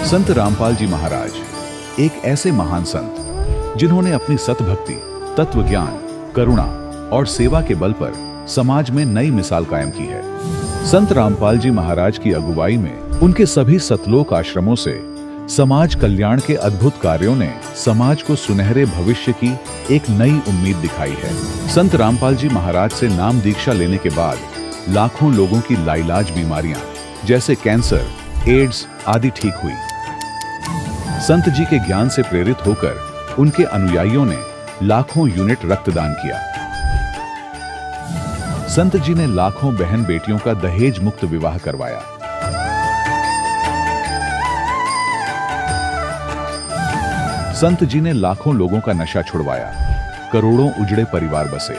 संत रामपाल जी महाराज एक ऐसे महान संत जिन्होंने अपनी सतभक्ति, तत्व ज्ञान, करुणा और सेवा के बल पर समाज में नई मिसाल कायम की है। संत रामपाल जी महाराज की अगुवाई में उनके सभी सतलोक आश्रमों से समाज कल्याण के अद्भुत कार्यों ने समाज को सुनहरे भविष्य की एक नई उम्मीद दिखाई है। संत रामपाल जी महाराज से नाम दीक्षा लेने के बाद लाखों लोगों की लाइलाज बीमारियां जैसे कैंसर, एड्स आदि ठीक हुई। संत जी के ज्ञान से प्रेरित होकर उनके अनुयायियों ने लाखों यूनिट रक्तदान किया। संत जी ने लाखों बहन बेटियों का दहेज मुक्त विवाह करवाया। संत जी ने लाखों लोगों का नशा छुड़वाया, करोड़ों उजड़े परिवार बसे।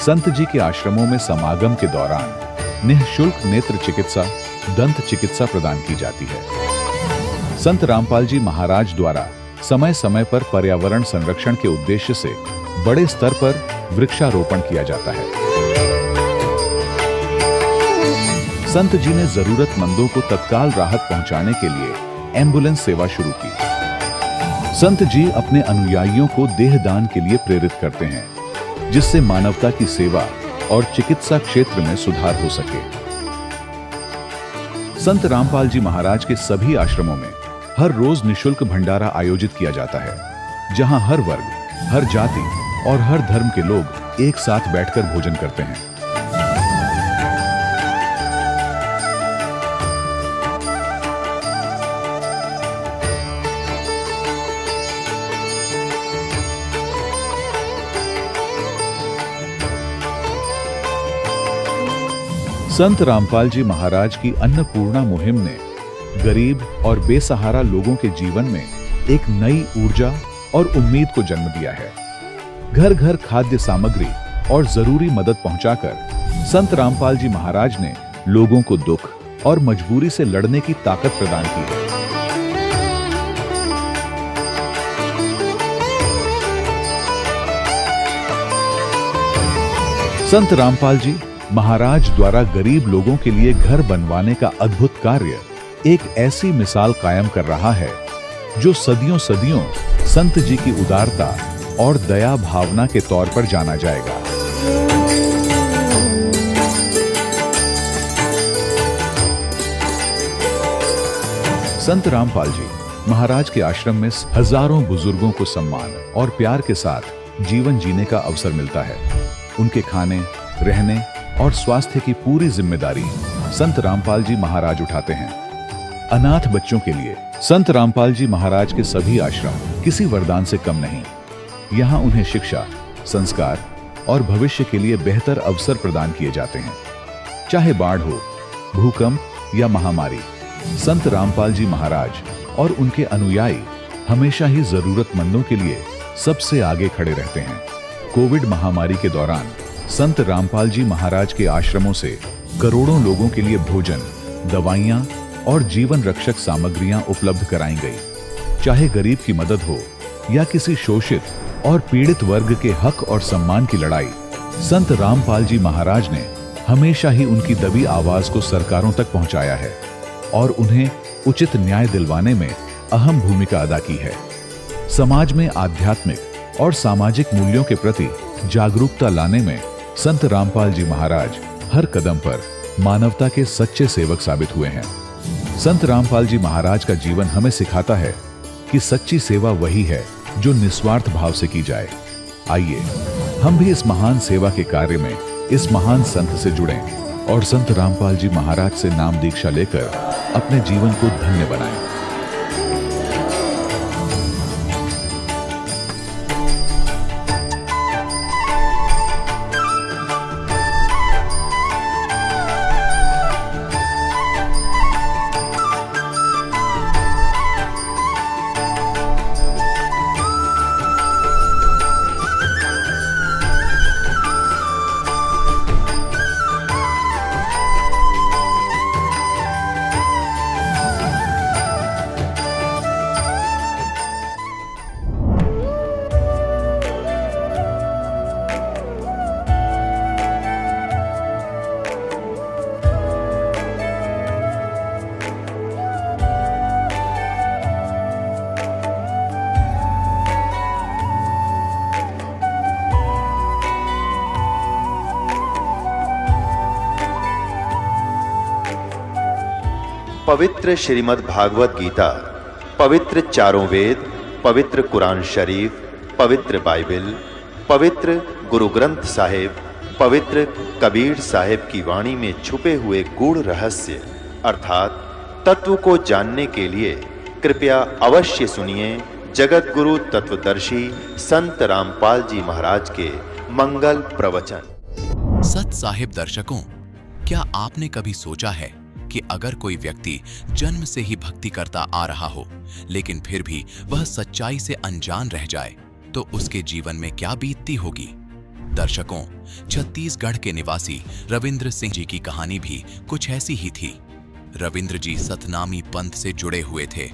संत जी के आश्रमों में समागम के दौरान निःशुल्क नेत्र चिकित्सा, दंत चिकित्सा प्रदान की जाती है। संत रामपाल जी महाराज द्वारा समय समय पर पर्यावरण संरक्षण के उद्देश्य से बड़े स्तर पर वृक्षारोपण किया जाता है। संत जी ने जरूरतमंदों को तत्काल राहत पहुंचाने के लिए एम्बुलेंस सेवा शुरू की। संत जी अपने अनुयायियों को देहदान के लिए प्रेरित करते हैं, जिससे मानवता की सेवा और चिकित्सा क्षेत्र में सुधार हो सके। संत रामपाल जी महाराज के सभी आश्रमों में हर रोज निःशुल्क भंडारा आयोजित किया जाता है, जहां हर वर्ग, हर जाति और हर धर्म के लोग एक साथ बैठकर भोजन करते हैं। संत रामपाल जी महाराज की अन्नपूर्णा मुहिम ने गरीब और बेसहारा लोगों के जीवन में एक नई ऊर्जा और उम्मीद को जन्म दिया है। घर घर खाद्य सामग्री और जरूरी मदद पहुंचाकर संत रामपाल जी महाराज ने लोगों को दुख और मजबूरी से लड़ने की ताकत प्रदान की है। संत रामपाल जी महाराज द्वारा गरीब लोगों के लिए घर बनवाने का अद्भुत कार्य एक ऐसी मिसाल कायम कर रहा है जो सदियों सदियों संत जी की उदारता और दया भावना के तौर पर जाना जाएगा। संत रामपाल जी महाराज के आश्रम में हजारों बुजुर्गों को सम्मान और प्यार के साथ जीवन जीने का अवसर मिलता है। उनके खाने, रहने और स्वास्थ्य की पूरी जिम्मेदारी संत रामपाल जी महाराज उठाते हैं। अनाथ बच्चों के लिए संत रामपाल जी महाराज के सभी आश्रम किसी वरदान से कम नहीं। यहाँ उन्हें शिक्षा, संस्कार और भविष्य के लिए बेहतर अवसर प्रदान किए जाते हैं। चाहे बाढ़ हो, भूकंप या महामारी, संत रामपाल जी महाराज और उनके अनुयायी हमेशा ही जरूरतमंदों के लिए सबसे आगे खड़े रहते हैं। कोविड महामारी के दौरान संत रामपाल जी महाराज के आश्रमों से करोड़ों लोगों के लिए भोजन, दवाइयां और जीवन रक्षक सामग्रियां उपलब्ध कराई गई। चाहे गरीब की मदद हो या किसी शोषित और पीड़ित वर्ग के हक और सम्मान की लड़ाई, संत रामपाल जी महाराज ने हमेशा ही उनकी दबी आवाज को सरकारों तक पहुंचाया है और उन्हें उचित न्याय दिलवाने में अहम भूमिका अदा की है। समाज में आध्यात्मिक और सामाजिक मूल्यों के प्रति जागरूकता लाने में संत रामपाल जी महाराज हर कदम पर मानवता के सच्चे सेवक साबित हुए हैं। संत रामपाल जी महाराज का जीवन हमें सिखाता है कि सच्ची सेवा वही है जो निस्वार्थ भाव से की जाए। आइए हम भी इस महान सेवा के कार्य में इस महान संत से जुड़ें और संत रामपाल जी महाराज से नाम दीक्षा लेकर अपने जीवन को धन्य बनाएं। पवित्र श्रीमद् भागवत गीता, पवित्र चारों वेद, पवित्र कुरान शरीफ, पवित्र बाइबल, पवित्र गुरु ग्रंथ साहिब, पवित्र कबीर साहिब की वाणी में छुपे हुए गूढ़ रहस्य अर्थात तत्व को जानने के लिए कृपया अवश्य सुनिए जगत गुरु तत्वदर्शी संत रामपाल जी महाराज के मंगल प्रवचन। सत साहिब दर्शकों, क्या आपने कभी सोचा है कि अगर कोई व्यक्ति जन्म से ही भक्ति करता आ रहा हो लेकिन फिर भी वह सच्चाई से अनजान रह जाए तो उसके जीवन में क्या बीतती होगी? दर्शकों, छत्तीसगढ़ के निवासी रविंद्र सिंह जी की कहानी भी कुछ ऐसी ही थी। रविंद्र जी सतनामी पंथ से जुड़े हुए थे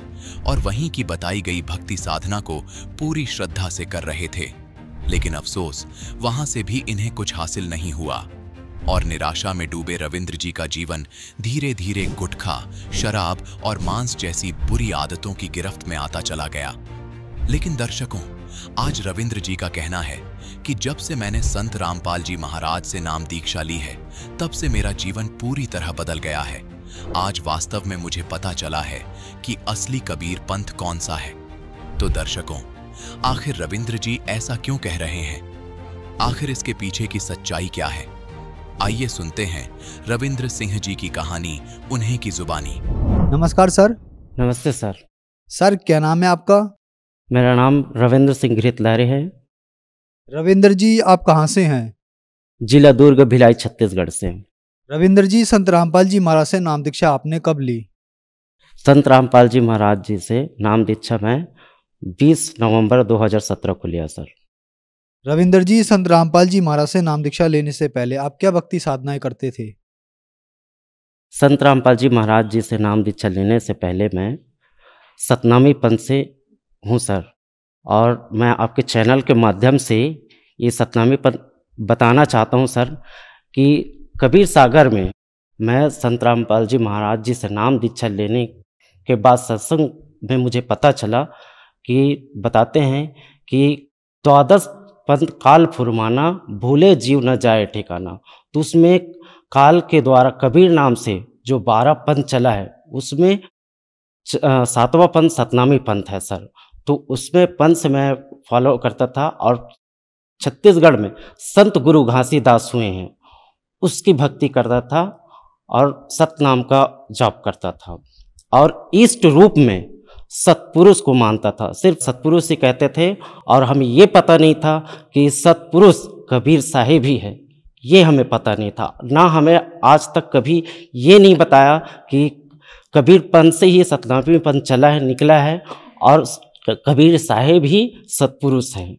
और वहीं की बताई गई भक्ति साधना को पूरी श्रद्धा से कर रहे थे, लेकिन अफसोस वहां से भी इन्हें कुछ हासिल नहीं हुआ और निराशा में डूबे रविंद्र जी का जीवन धीरे धीरे गुटखा, शराब और मांस जैसी बुरी आदतों की गिरफ्त में आता चला गया। लेकिन दर्शकों, आज रविंद्र जी का कहना है कि जब से मैंने संत रामपाल जी महाराज से नाम दीक्षा ली है तब से मेरा जीवन पूरी तरह बदल गया है। आज वास्तव में मुझे पता चला है कि असली कबीर पंथ कौन सा है। तो दर्शकों, आखिर रविंद्र जी ऐसा क्यों कह रहे हैं? आखिर इसके पीछे की सच्चाई क्या है? आइए सुनते हैं रविंद्र सिंह जी की कहानी उन्हीं की जुबानी। नमस्कार सर। नमस्ते सर। सर, क्या नाम है आपका? मेरा नाम रविंद्र सिंह घृतलहरे है। रविंद्र जी, आप कहाँ से हैं? जिला दुर्ग, भिलाई, छत्तीसगढ़ से। रविंद्र जी, संत रामपाल जी महाराज से नाम दीक्षा आपने कब ली? संत रामपाल जी महाराज जी से नाम दीक्षा मैं 20 नवंबर 2017 को लिया सर। रविंद्र जी, संत रामपाल जी महाराज से नाम दीक्षा लेने से पहले आप क्या भक्ति साधनाएं करते थे? संत रामपाल जी महाराज जी से नाम दीक्षा लेने से पहले मैं सतनामी पंथ से हूँ सर, और मैं आपके चैनल के माध्यम से ये सतनामी पंथ बताना चाहता हूँ सर कि कबीर सागर में मैं संत रामपाल जी महाराज जी से नाम दीक्षा लेने के बाद सत्संग में मुझे पता चला कि बताते हैं कि 12 पंथ काल फुरमाना, भूले जीव न जाए ठिकाना। तो उसमें काल के द्वारा कबीर नाम से जो 12 पंथ चला है उसमें 7वां पंथ सतनामी पंथ है सर। तो उसमें पंथ से मैं फॉलो करता था और छत्तीसगढ़ में संत गुरु घासीदास हुए हैं उसकी भक्ति करता था और सतनाम का जाप करता था और इष्ट रूप में सतपुरुष को मानता था। सिर्फ सतपुरुष ही कहते थे और हमें ये पता नहीं था कि सतपुरुष कबीर साहिब ही है, ये हमें पता नहीं था। ना हमें आज तक कभी ये नहीं बताया कि कबीर पंथ से ही सतनामी पंथ चला है, निकला है और कबीर साहिब ही सतपुरुष हैं।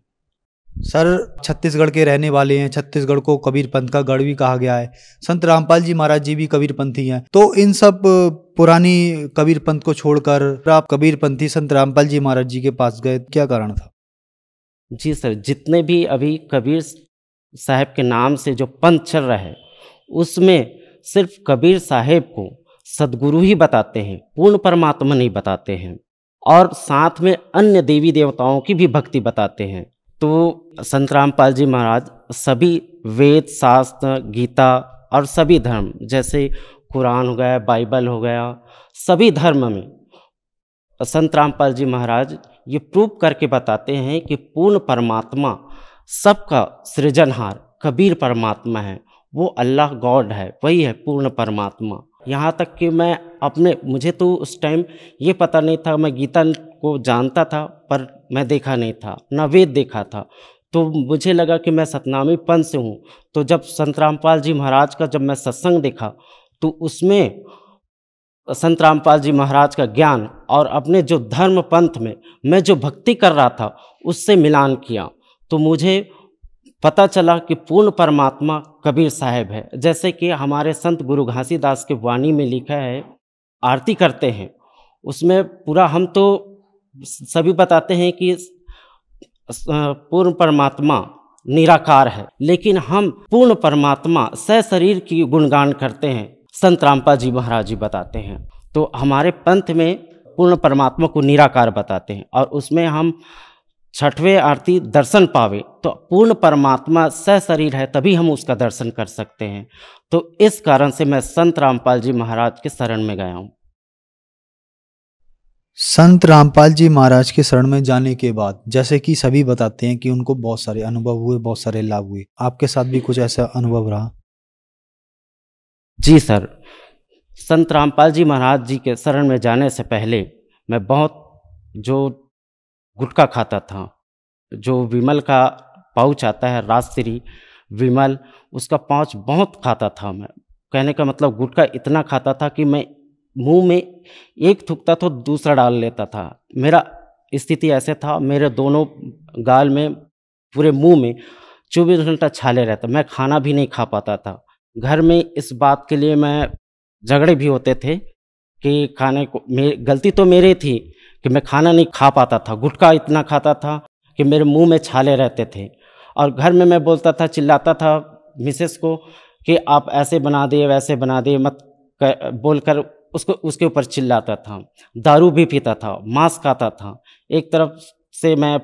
सर, छत्तीसगढ़ के रहने वाले हैं, छत्तीसगढ़ को कबीर पंथ का गढ़ भी कहा गया है। संत रामपाल जी महाराज जी भी कबीर पंथी हैं। तो इन सब पुरानी कबीर पंथ को छोड़कर आप कबीर पंथी संत रामपाल जी महाराज जी के पास गए, क्या कारण था? जी सर, जितने भी अभी कबीर साहिब के नाम से जो पंथ चल रहा है उसमें सिर्फ कबीर साहिब को सदगुरु ही बताते हैं, पूर्ण परमात्मा नहीं बताते हैं, और साथ में अन्य देवी देवताओं की भी भक्ति बताते हैं। तो संत रामपाल जी महाराज सभी वेद, शास्त्र, गीता और सभी धर्म जैसे कुरान हो गया, बाइबल हो गया, सभी धर्म में संत रामपाल जी महाराज ये प्रूव करके बताते हैं कि पूर्ण परमात्मा, सबका सृजनहार कबीर परमात्मा है। वो अल्लाह गॉड है, वही है पूर्ण परमात्मा। यहाँ तक कि मैं मुझे तो उस टाइम ये पता नहीं था, मैं गीता को जानता था पर मैं देखा नहीं था, ना वेद देखा था। तो मुझे लगा कि मैं सतनामी पंथ से हूँ। तो जब संत रामपाल जी महाराज का जब मैं सत्संग देखा तो उसमें संत रामपाल जी महाराज का ज्ञान और अपने जो धर्म पंथ में मैं जो भक्ति कर रहा था उससे मिलान किया तो मुझे पता चला कि पूर्ण परमात्मा कबीर साहिब है। जैसे कि हमारे संत गुरु घासीदास के वाणी में लिखा है, आरती करते हैं उसमें पूरा, हम तो सभी बताते हैं कि पूर्ण परमात्मा निराकार है, लेकिन हम पूर्ण परमात्मा सशरीर की गुणगान करते हैं, संत रामपाल जी महाराज जी बताते हैं। तो हमारे पंथ में पूर्ण परमात्मा को निराकार बताते हैं और उसमें हम छठवें आरती दर्शन पावे तो पूर्ण परमात्मा सशरीर है, तभी हम उसका दर्शन कर सकते हैं। तो इस कारण से मैं संत रामपाल जी महाराज के शरण में गया हूँ। संत रामपाल जी महाराज के शरण में जाने के बाद जैसे कि सभी बताते हैं कि उनको बहुत सारे अनुभव हुए, बहुत सारे लाभ हुए, आपके साथ भी कुछ ऐसा अनुभव रहा? जी सर, संत रामपाल जी महाराज जी के शरण में जाने से पहले मैं बहुत जो गुटखा खाता था, जो विमल का पाउच आता है राजश्री विमल, उसका पाउच बहुत खाता था मैं। कहने का मतलब गुटखा इतना खाता था कि मैं मुंह में एक थूकता तो दूसरा डाल लेता था। मेरा स्थिति ऐसे था, मेरे दोनों गाल में, पूरे मुंह में 24 घंटा छाले रहता, मैं खाना भी नहीं खा पाता था। घर में इस बात के लिए मैं झगड़े भी होते थे कि खाने को गलती तो मेरी थी कि मैं खाना नहीं खा पाता था। गुटखा इतना खाता था कि मेरे मुंह में छाले रहते थे, और घर में मैं बोलता था, चिल्लाता था मिसेस को कि आप ऐसे बना दिए, वैसे बना दिए मत बोलकर उसके ऊपर चिल्लाता था। दारू भी पीता था, मांस खाता था। एक तरफ से मैं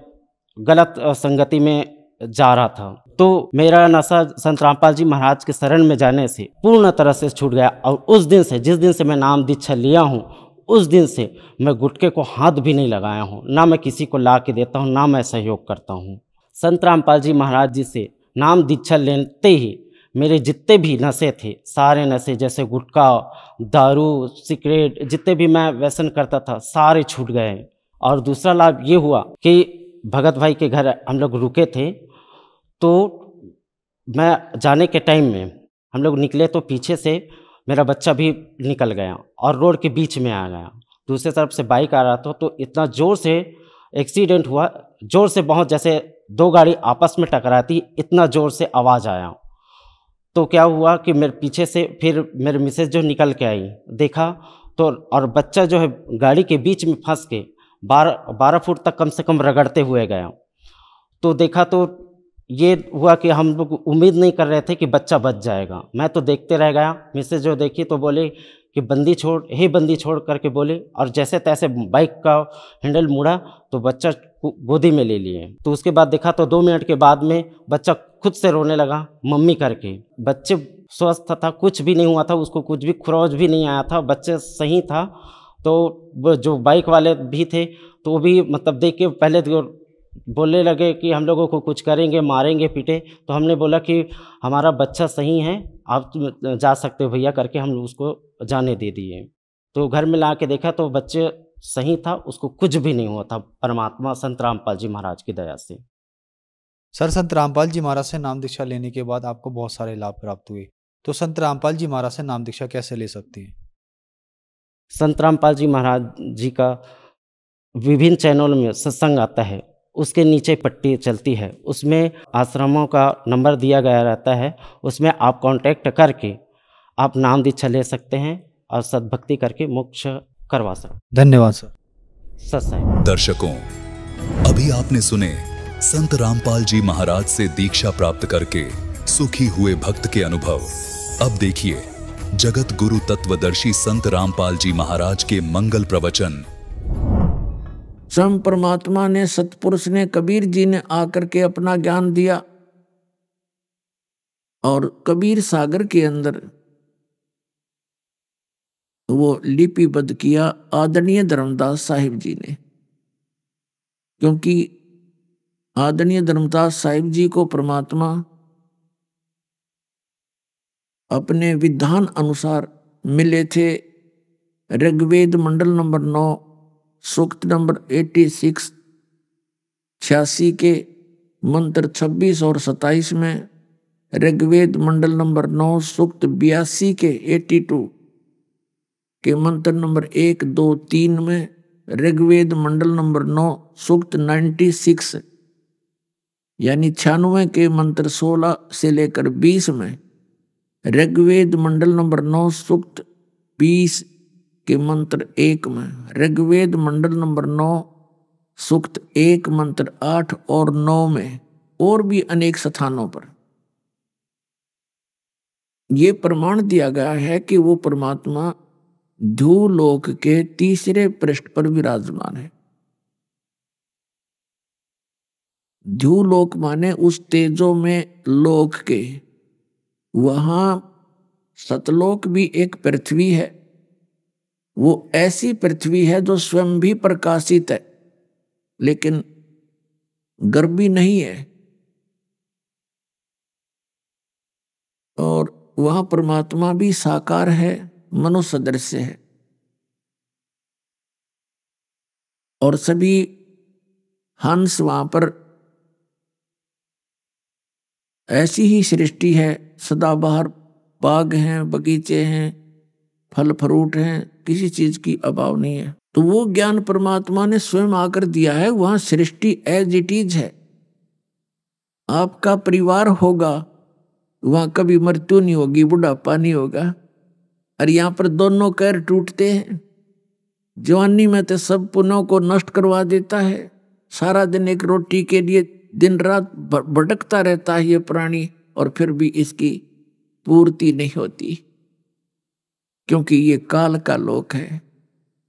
गलत संगति में जा रहा था। तो मेरा नशा संत रामपाल जी महाराज के शरण में जाने से पूर्ण तरह से छूट गया, और उस दिन से, जिस दिन से मैं नाम दीक्षा लिया हूँ, उस दिन से मैं गुटखे को हाथ भी नहीं लगाया हूँ, ना मैं किसी को ला के देता हूँ, ना मैं सहयोग करता हूँ। संत रामपाल जी महाराज जी से नाम दीक्षा लेते ही मेरे जितने भी नशे थे, सारे नशे, जैसे गुटखा, दारू, सिगरेट, जितने भी मैं व्यसन करता था, सारे छूट गए। और दूसरा लाभ ये हुआ कि भगत भाई के घर हम लोग रुके थे, तो मैं जाने के टाइम में हम लोग निकले तो पीछे से मेरा बच्चा भी निकल गया और रोड के बीच में आ गया। दूसरी तरफ से बाइक आ रहा था, तो इतना ज़ोर से एक्सीडेंट हुआ, ज़ोर से बहुत, जैसे दो गाड़ी आपस में टकराती, इतना ज़ोर से आवाज़ आया। तो क्या हुआ कि मेरे पीछे से फिर मेरे मिसेज जो निकल के आई, देखा तो, और बच्चा जो है गाड़ी के बीच में फंस के 12 फुट तक कम से कम रगड़ते हुए गया। तो देखा तो ये हुआ कि हम लोग उम्मीद नहीं कर रहे थे कि बच्चा बच जाएगा। मैं तो देखते रह गया। मिसेज जो देखी तो बोले कि बंदी छोड़, हे बंदी छोड़ करके बोले, और जैसे तैसे बाइक का हैंडल मुड़ा तो बच्चा गोदी में ले लिए। तो उसके बाद देखा तो 2 मिनट के बाद में बच्चा खुद से रोने लगा मम्मी करके। बच्चे स्वस्थ था, कुछ भी नहीं हुआ था, उसको कुछ भी खरोच भी नहीं आया था, बच्चे सही था। तो जो बाइक वाले भी थे तो वो भी मतलब देख के पहले तो बोलने लगे कि हम लोगों को कुछ करेंगे, मारेंगे, पीटे। तो हमने बोला कि हमारा बच्चा सही है, आप जा सकते हो भैया करके हम उसको जाने दे दिए। तो घर में ला के देखा तो बच्चे सही था, उसको कुछ भी नहीं हुआ था, परमात्मा संत रामपाल जी महाराज की दया से। सर, संत रामपाल जी महाराज से नाम दीक्षा लेने के बाद आपको बहुत सारे लाभ प्राप्त हुए, तो संत रामपाल जी महाराज से नाम दीक्षा कैसे ले सकते हैं? संत रामपाल जी महाराज जी का विभिन्न चैनलों में सत्संग आता है, उसके नीचे पट्टी चलती है, उसमें आश्रमों का नंबर दिया गया रहता है, उसमें आप कांटेक्ट करके आप नाम दीक्षा ले सकते हैं और सद्भक्ति करके मोक्ष करवा सकते। धन्यवाद सर। सत्संग दर्शकों, अभी आपने सुने संत रामपाल जी महाराज से दीक्षा प्राप्त करके सुखी हुए भक्त के अनुभव। अब देखिए जगत गुरु तत्वदर्शी संत रामपाल जी महाराज के मंगल प्रवचन। स्वयं परमात्मा ने, सतपुरुष ने, कबीर जी ने आकर के अपना ज्ञान दिया, और कबीर सागर के अंदर वो लिपिबद्ध किया आदरणीय धर्मदास साहिब जी ने। क्योंकि आदरणीय धर्मदास साहिब जी को परमात्मा अपने विधान अनुसार मिले थे। ऋग्वेद मंडल नंबर 9 सूक्त नंबर 86 86 के मंत्र 26 और 27 में, ऋग्वेद मंडल नंबर 9 सूक्त 82 के 82 के मंत्र नंबर 1, 2, 3 में, ऋग्वेद मंडल नंबर 9 सूक्त 96 यानी 96 के मंत्र 16 से लेकर 20 में, ऋग्वेद मंडल नंबर 9 सूक्त 20 के मंत्र 1 में, ऋग्वेद मंडल नंबर 9 सूक्त 1 मंत्र 8 और 9 में, और भी अनेक स्थानों पर ये प्रमाण दिया गया है कि वो परमात्मा ध्रुवलोक के तीसरे पृष्ठ पर विराजमान है। ध्रुवलोक माने उस तेजो में लोक के, वहां सतलोक भी एक पृथ्वी है, वो ऐसी पृथ्वी है जो स्वयं भी प्रकाशित है लेकिन गर्भी नहीं है, और वह परमात्मा भी साकार है, मनुष्य सदृश है। और सभी हंस वहां पर ऐसी ही सृष्टि है, सदाबहार बाग हैं, बगीचे हैं, फल फ्रूट हैं, किसी चीज की अभाव नहीं है। तो वो ज्ञान परमात्मा ने स्वयं आकर दिया है। वहां सृष्टि एज इट इज है। आपका परिवार होगा, वहां कभी मृत्यु नहीं होगी, बुढ़ापा नहीं होगा। और यहाँ पर दोनों पैर टूटते हैं। जवानी में तो सब पुनों को नष्ट करवा देता है। सारा दिन एक रोटी के लिए दिन रात भटकता रहता है ये प्राणी, और फिर भी इसकी पूर्ति नहीं होती, क्योंकि ये काल का लोक है।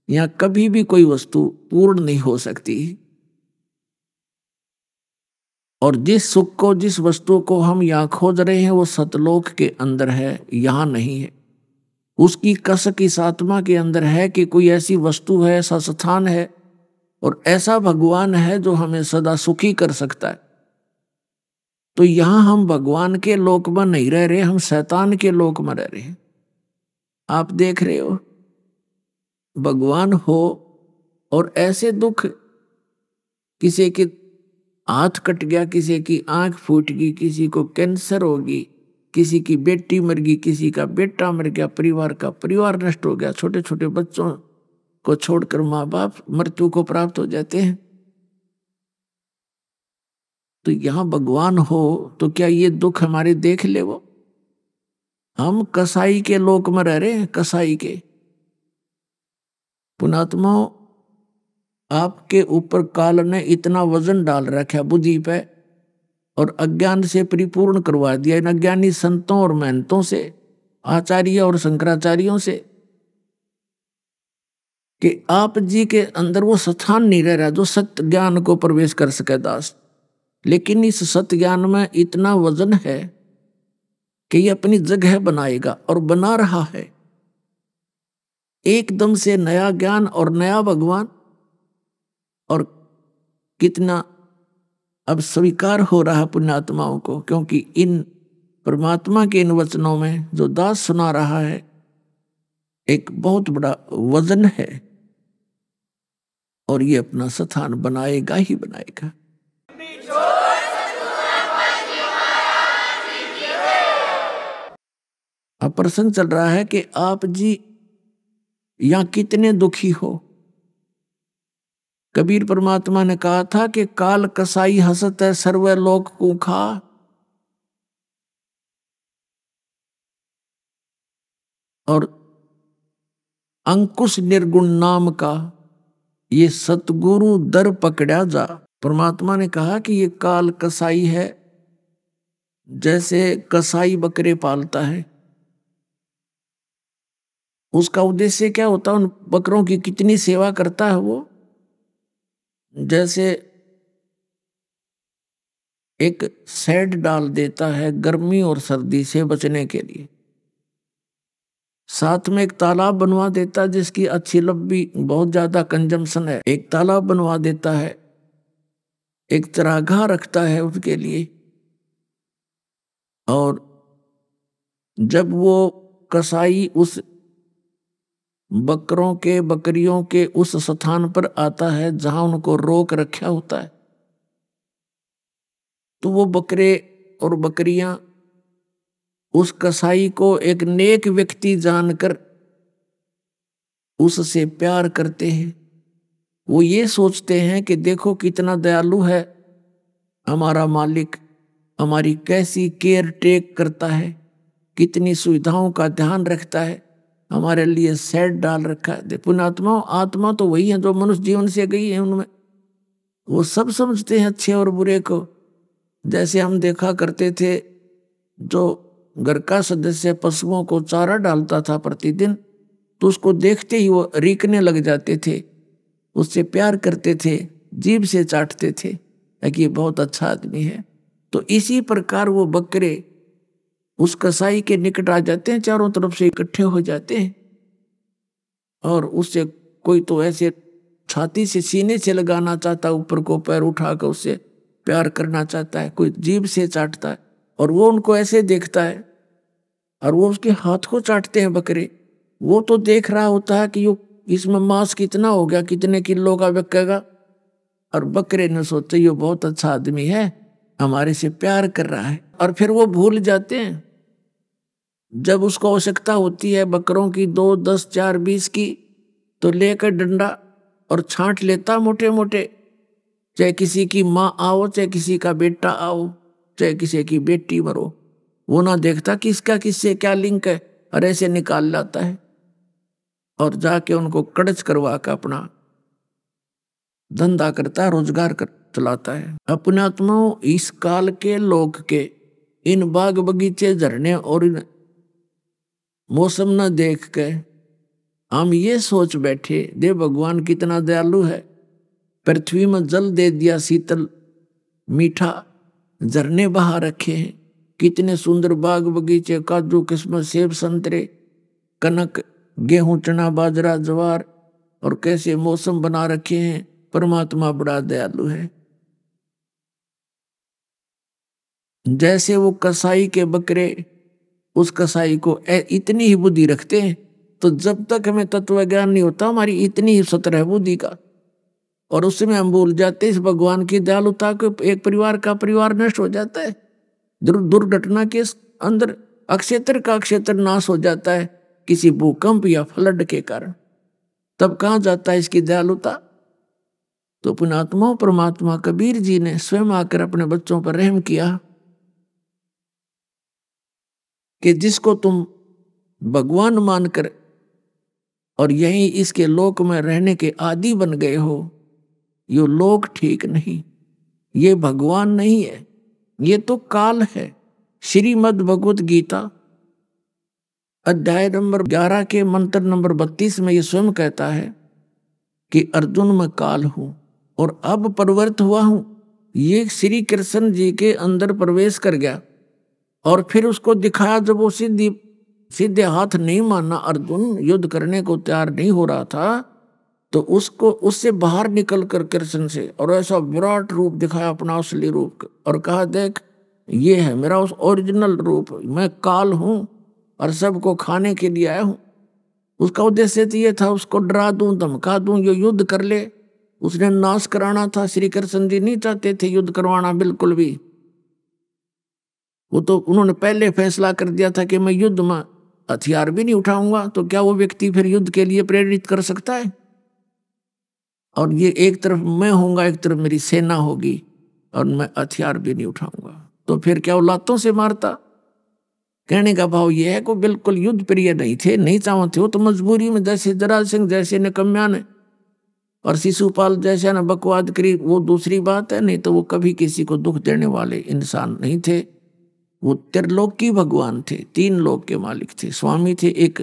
यहाँ कभी भी कोई वस्तु पूर्ण नहीं हो सकती। और जिस सुख को, जिस वस्तु को हम यहाँ खोज रहे हैं वो सतलोक के अंदर है, यहाँ नहीं है। उसकी कसक इस आत्मा के अंदर है कि कोई ऐसी वस्तु है, ऐसा स्थान है और ऐसा भगवान है जो हमें सदा सुखी कर सकता है। तो यहाँ हम भगवान के लोक में नहीं रह रहे, हम शैतान के लोक में रह रहे हैं। आप देख रहे हो, भगवान हो और ऐसे दुख, किसी के हाथ कट गया, किसी की आंख फूट गई, किसी को कैंसर होगी, किसी की बेटी मर गई, किसी का बेटा मर गया, परिवार नष्ट हो गया, छोटे छोटे बच्चों को छोड़कर माँ बाप मृत्यु को प्राप्त हो जाते हैं। तो यहाँ भगवान हो तो क्या ये दुख हमारे देख ले वो? हम कसाई के लोक में रह रहे हैं, कसाई के। पुणात्मा, आपके ऊपर काल ने इतना वजन डाल रखा बुद्धि पे और अज्ञान से परिपूर्ण करवा दिया इन अज्ञानी संतों और महंतों से, आचार्य और शंकराचार्यों से, कि आप जी के अंदर वो स्थान नहीं रह रहा जो सत्य ज्ञान को प्रवेश कर सके दास। लेकिन इस सत्य ज्ञान में इतना वजन है कि ये अपनी जगह बनाएगा और बना रहा है। एकदम से नया ज्ञान और नया भगवान, और कितना अब स्वीकार हो रहा पुण्यात्माओं को, क्योंकि इन परमात्मा के इन वचनों में जो दास सुना रहा है एक बहुत बड़ा वजन है, और ये अपना स्थान बनाएगा ही बनाएगा। अब प्रसंग चल रहा है कि आप जी यहां कितने दुखी हो। कबीर परमात्मा ने कहा था कि काल कसाई हसत है सर्वलोक को खा। और अंकुश निर्गुण नाम का ये सतगुरु दर पकड़ा जा। परमात्मा ने कहा कि ये काल कसाई है, जैसे कसाई बकरे पालता है। उसका उद्देश्य क्या होता है? उन बकरों की कितनी सेवा करता है वो। जैसे एक शेड डाल देता है गर्मी और सर्दी से बचने के लिए, साथ में एक तालाब बनवा देता है जिसकी अच्छी लंबी बहुत ज्यादा कंजम्पशन है, एक तालाब बनवा देता है, एक चरागाह रखता है उसके लिए। और जब वो कसाई उस बकरों के बकरियों के उस स्थान पर आता है जहां उनको रोक रखा होता है, तो वो बकरे और बकरियां उस कसाई को एक नेक व्यक्ति जानकर उससे प्यार करते हैं। वो ये सोचते हैं कि देखो कितना दयालु है हमारा मालिक, हमारी कैसी केयर टेक करता है, कितनी सुविधाओं का ध्यान रखता है, हमारे लिए शेड डाल रखा है। पुण्यात्मा, आत्मा तो वही है जो मनुष्य जीवन से गई है, उनमें वो सब समझते हैं अच्छे और बुरे को। जैसे हम देखा करते थे, जो घर का सदस्य पशुओं को चारा डालता था प्रतिदिन, तो उसको देखते ही वो रीकने लग जाते थे, उससे प्यार करते थे, जीभ से चाटते थे कि ये बहुत अच्छा आदमी है। तो इसी प्रकार वो बकरे उस कसाई के निकट आ जाते हैं, चारों तरफ से इकट्ठे हो जाते हैं। और उससे कोई तो ऐसे छाती से सीने से लगाना चाहता है, ऊपर को पैर उठाकर उससे प्यार करना चाहता है, कोई जीभ से चाटता है और वो उनको ऐसे देखता है और वो उसके हाथ को चाटते हैं बकरे। वो तो देख रहा होता है कि इसमें मांस कितना हो गया, कितने किलो का बिकेगा, और बकरे ने सोचे ये बहुत अच्छा आदमी है, हमारे से प्यार कर रहा है। और फिर वो भूल जाते हैं जब उसको आवश्यकता होती है बकरों की 2, 10, 4, 20 की, तो लेकर डंडा और छांट लेता मोटे मोटे, चाहे किसी की माँ आओ, चाहे किसी का बेटा आओ, चाहे किसी की बेटी मरो, वो ना देखता किसका किससे क्या लिंक है, और ऐसे निकाल लाता है और जाके उनको कड़च करवा कर अपना धंधा करता है, रोजगार चलाता है। अपने आत्माओं, इस काल के लोक के इन बाग बगीचे झरने और इन मौसम न देख के हम ये सोच बैठे दे भगवान कितना दयालु है, पृथ्वी में जल दे दिया शीतल मीठा, झरने बहा रखे हैं, कितने सुंदर बाग बगीचे, काजू किस्मत सेब संतरे कनक गेहूं चना बाजरा ज्वार, और कैसे मौसम बना रखे हैं। परमात्मा बड़ा दयालु है। जैसे वो कसाई के बकरे उस कसाई को इतनी ही बुद्धि रखते हैं, तो जब तक हमें तत्व ज्ञान नहीं होता हमारी इतनी ही सत्र है बुद्धि का, और उसमें हम भूल जाते इस भगवान की दयालुता को। एक परिवार का परिवार नष्ट हो जाता है, दुर्घटना के अंदर अक्षेत्र का अक्षेत्र नाश हो जाता है किसी भूकंप या फ्लड के कारण, तब कहाँ जाता है इसकी दयालुता। तो पुण्यात्मा परमात्मा कबीर जी ने स्वयं आकर अपने बच्चों पर रहम किया कि जिसको तुम भगवान मानकर और यहीं इसके लोक में रहने के आदी बन गए हो, ये लोक ठीक नहीं, ये भगवान नहीं है, ये तो काल है। श्रीमद् भगवत गीता अध्याय नंबर 11 के मंत्र नंबर 32 में ये स्वयं कहता है कि अर्जुन मैं काल हूं और अब परिवर्त हुआ हूं। ये श्री कृष्ण जी के अंदर प्रवेश कर गया और फिर उसको दिखाया, जब वो सीधे हाथ नहीं माना, अर्जुन युद्ध करने को तैयार नहीं हो रहा था, तो उसको उससे बाहर निकल कर कृष्ण से और ऐसा विराट रूप दिखाया, अपना असली रूप, और कहा देख ये है मेरा उस ओरिजिनल रूप, मैं काल हूं और सबको खाने के लिए आया हूं। उसका उद्देश्य तो ये था उसको डरा दूं, धमका दूं, ये युद्ध कर ले, उसने नाश कराना था। श्री कृष्ण जी नहीं चाहते थे युद्ध करवाना बिल्कुल भी, वो तो उन्होंने पहले फैसला कर दिया था कि मैं युद्ध में हथियार भी नहीं उठाऊंगा, तो क्या वो व्यक्ति फिर युद्ध के लिए प्रेरित कर सकता है। और ये एक तरफ मैं होऊंगा, एक तरफ मेरी सेना होगी, और मैं हथियार भी नहीं उठाऊंगा, तो फिर क्या वो लातों से मारता। कहने का भाव ये है कि बिल्कुल युद्ध प्रिय नहीं थे, नहीं चाहते, वो तो मजबूरी में, जैसे जरासंध जैसे निकम्या ने और शिशुपाल जैसे ने बकवाद करी, वो दूसरी बात है, नहीं तो वो कभी किसी को दुख देने वाले इंसान नहीं थे। वो त्रिलोकी भगवान थे, 3 लोक के मालिक थे, स्वामी थे, एक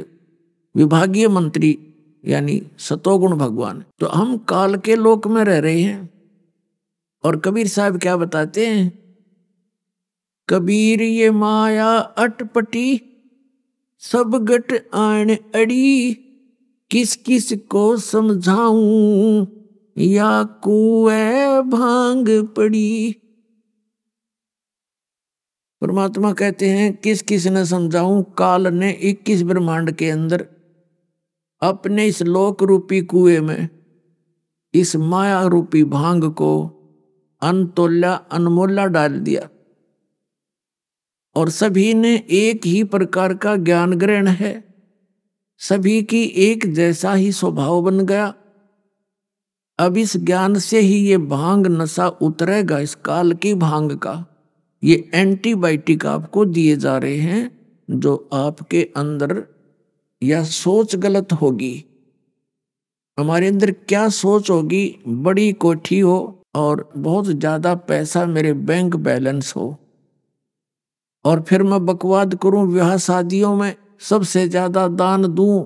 विभागीय मंत्री यानी सतोगुण भगवान। तो हम काल के लोक में रह रहे हैं। और कबीर साहब क्या बताते हैं, कबीर ये माया अटपटी सब गट आन अड़ी, किस किस को समझाऊं या कुएं भांग पड़ी। परमात्मा कहते हैं किस किस ने समझाऊं, काल ने 21 ब्रह्मांड के अंदर अपने इस लोक रूपी कुएं में इस माया रूपी भांग को अनतोल्या अनमोला डाल दिया, और सभी ने एक ही प्रकार का ज्ञान ग्रहण है, सभी की एक जैसा ही स्वभाव बन गया। अब इस ज्ञान से ही ये भांग नशा उतरेगा, इस काल की भांग का। ये एंटीबायोटिक आपको दिए जा रहे हैं, जो आपके अंदर या सोच गलत होगी, हमारे अंदर क्या सोच होगी, बड़ी कोठी हो और बहुत ज्यादा पैसा मेरे बैंक बैलेंस हो, और फिर मैं बकवाद करूं, विवाह शादियों में सबसे ज्यादा दान दूं,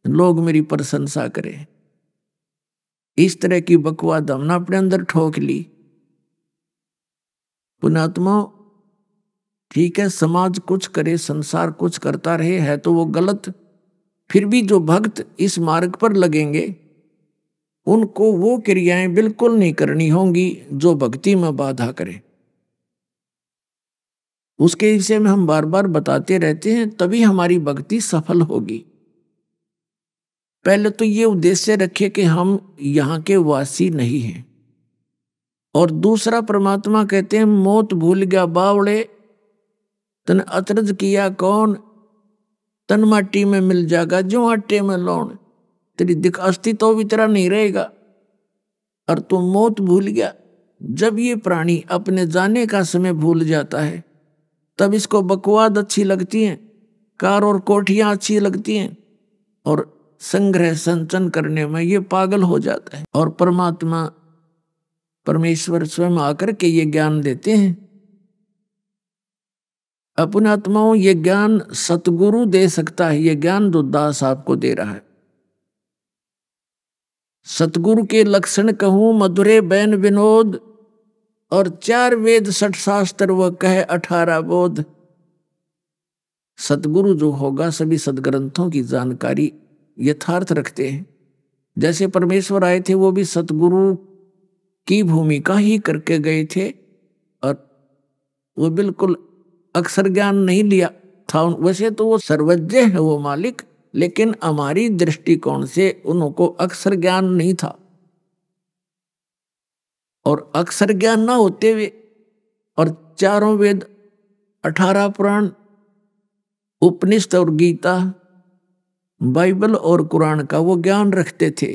लोग मेरी प्रशंसा करें। इस तरह की बकवाद हमने अपने अंदर ठोक ली। पुण्यात्मा ठीक है, समाज कुछ करे, संसार कुछ करता रहे, है तो वो गलत, फिर भी जो भक्त इस मार्ग पर लगेंगे उनको वो क्रियाएं बिल्कुल नहीं करनी होंगी जो भक्ति में बाधा करें। उसके विषय में हम बार बार बताते रहते हैं, तभी हमारी भक्ति सफल होगी। पहले तो ये उद्देश्य रखे कि हम यहाँ के वासी नहीं हैं, और दूसरा परमात्मा कहते हैं मौत भूल गया बावड़े, तन अचरज किया कौन, तन माटी में मिल जाएगा जो आटे में लौन, तेरी दिख अस्तित्व भी तेरा नहीं रहेगा और तू मौत भूल गया। जब ये प्राणी अपने जाने का समय भूल जाता है तब इसको बकवाद अच्छी लगती हैं, कार और कोठियां अच्छी लगती हैं, और संग्रह संचन करने में ये पागल हो जाता है। और परमात्मा परमेश्वर स्वयं आकर के ये ज्ञान देते हैं। अपने आत्माओं, ये ज्ञान सतगुरु दे सकता है, ये ज्ञान जो दास आपको दे रहा है। सतगुरु के लक्षण कहूं मधुरे बैन विनोद, और 4 वेद 6 शास्त्र वह कहे 18 बोध। सतगुरु जो होगा सभी सदग्रंथों की जानकारी यथार्थ रखते हैं। जैसे परमेश्वर आए थे वो भी सतगुरु की भूमिका ही करके गए थे, और वो बिल्कुल अक्षर ज्ञान नहीं लिया था। वैसे तो वो सर्वज्ञ है वो मालिक, लेकिन हमारी दृष्टिकोण से उनको अक्षर ज्ञान नहीं था। और अक्षर ज्ञान ना होते हुए और 4 वेद 18 पुराण उपनिषद और गीता बाइबल और कुरान का वो ज्ञान रखते थे।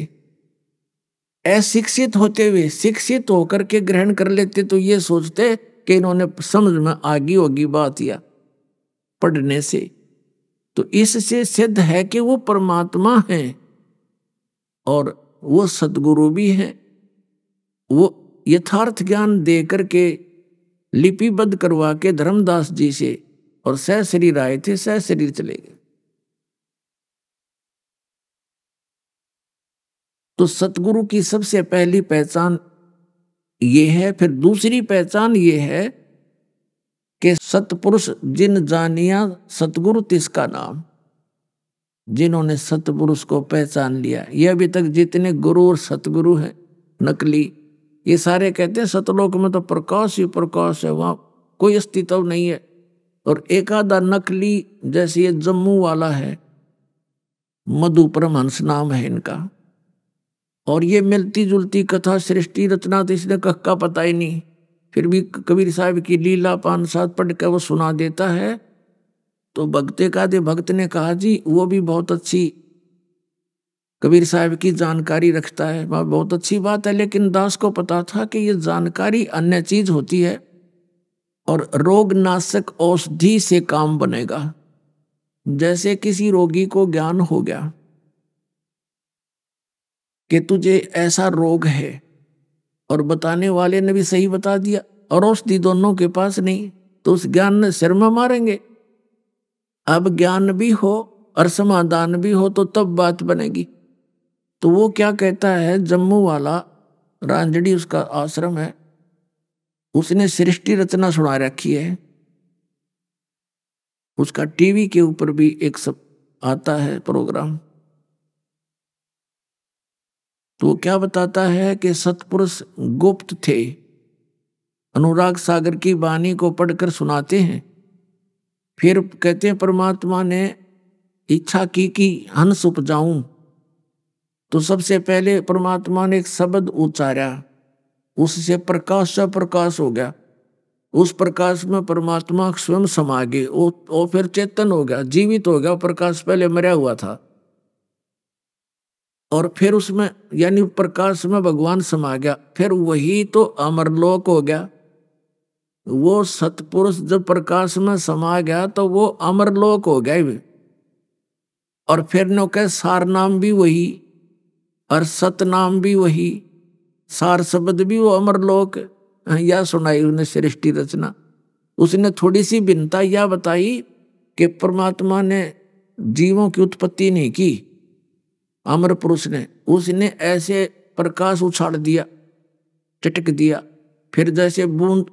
अशिक्षित होते हुए शिक्षित होकर के ग्रहण कर लेते तो ये सोचते कि इन्होंने समझ में आगी होगी बात या पढ़ने से। तो इससे सिद्ध है कि वो परमात्मा हैं और वो सद्गुरु भी हैं। वो यथार्थ ज्ञान दे करके लिपिबद्ध करवा के धर्मदास जी से, और सह शरीर आए थे सह शरीर चले गए। तो सतगुरु की सबसे पहली पहचान ये है। फिर दूसरी पहचान ये है कि सतपुरुष जिन जानिया सतगुरु तिसका नाम। जिन्होंने सतपुरुष को पहचान लिया, ये अभी तक जितने गुरु और सतगुरु हैं नकली, ये सारे कहते हैं सतलोक में तो प्रकाश ही प्रकाश है, वहां कोई अस्तित्व नहीं है। और एक आधा नकली जैसे ये जम्मू वाला है, मधु परमहंस नाम है इनका, और ये मिलती जुलती कथा सृष्टि रचना तो इसने कक्का पता ही नहीं, फिर भी कबीर साहब की लीला 5-7 पढ़ कर वो सुना देता है। तो भक्ते का दे भक्त ने कहा जी वो भी बहुत अच्छी कबीर साहब की जानकारी रखता है, वह बहुत अच्छी बात है। लेकिन दास को पता था कि ये जानकारी अन्य चीज होती है और रोगनाशक औषधि से काम बनेगा। जैसे किसी रोगी को ज्ञान हो गया कि तुझे ऐसा रोग है, और बताने वाले ने भी सही बता दिया और औषधि दोनों के पास नहीं, तो उस ज्ञान ने सिर में मारेंगे। अब ज्ञान भी हो और समाधान भी हो तो तब बात बनेगी। तो वो क्या कहता है, जम्मू वाला रांझड़ी उसका आश्रम है, उसने सृष्टि रचना सुना रखी है। उसका टीवी के ऊपर भी एक सब आता है प्रोग्राम। तो वो क्या बताता है कि सतपुरुष गुप्त थे, अनुराग सागर की वाणी को पढ़कर सुनाते हैं। फिर कहते हैं परमात्मा ने इच्छा की कि हंस उपजाऊं, तो सबसे पहले परमात्मा ने एक शब्द उच्चारा, उससे प्रकाश सा प्रकाश हो गया। उस प्रकाश में परमात्मा स्वयं समा गए, वो फिर चेतन हो गया, जीवित हो गया। प्रकाश पहले मरा हुआ था, और फिर उसमें यानी प्रकाश में भगवान समा गया। फिर वही तो अमरलोक हो गया। वो सतपुरुष जब प्रकाश में समा गया तो वो अमरलोक हो गया। और फिर नो कह सार नाम भी वही और सत नाम भी वही, सार शब्द भी वो अमरलोक। या सुनाई उन्हें सृष्टि रचना। उसने थोड़ी सी भिन्नता यह बताई कि परमात्मा ने जीवों की उत्पत्ति नहीं की, अमर पुरुष ने, उसने ऐसे प्रकाश उछाल दिया, चटक दिया। फिर जैसे बूंद,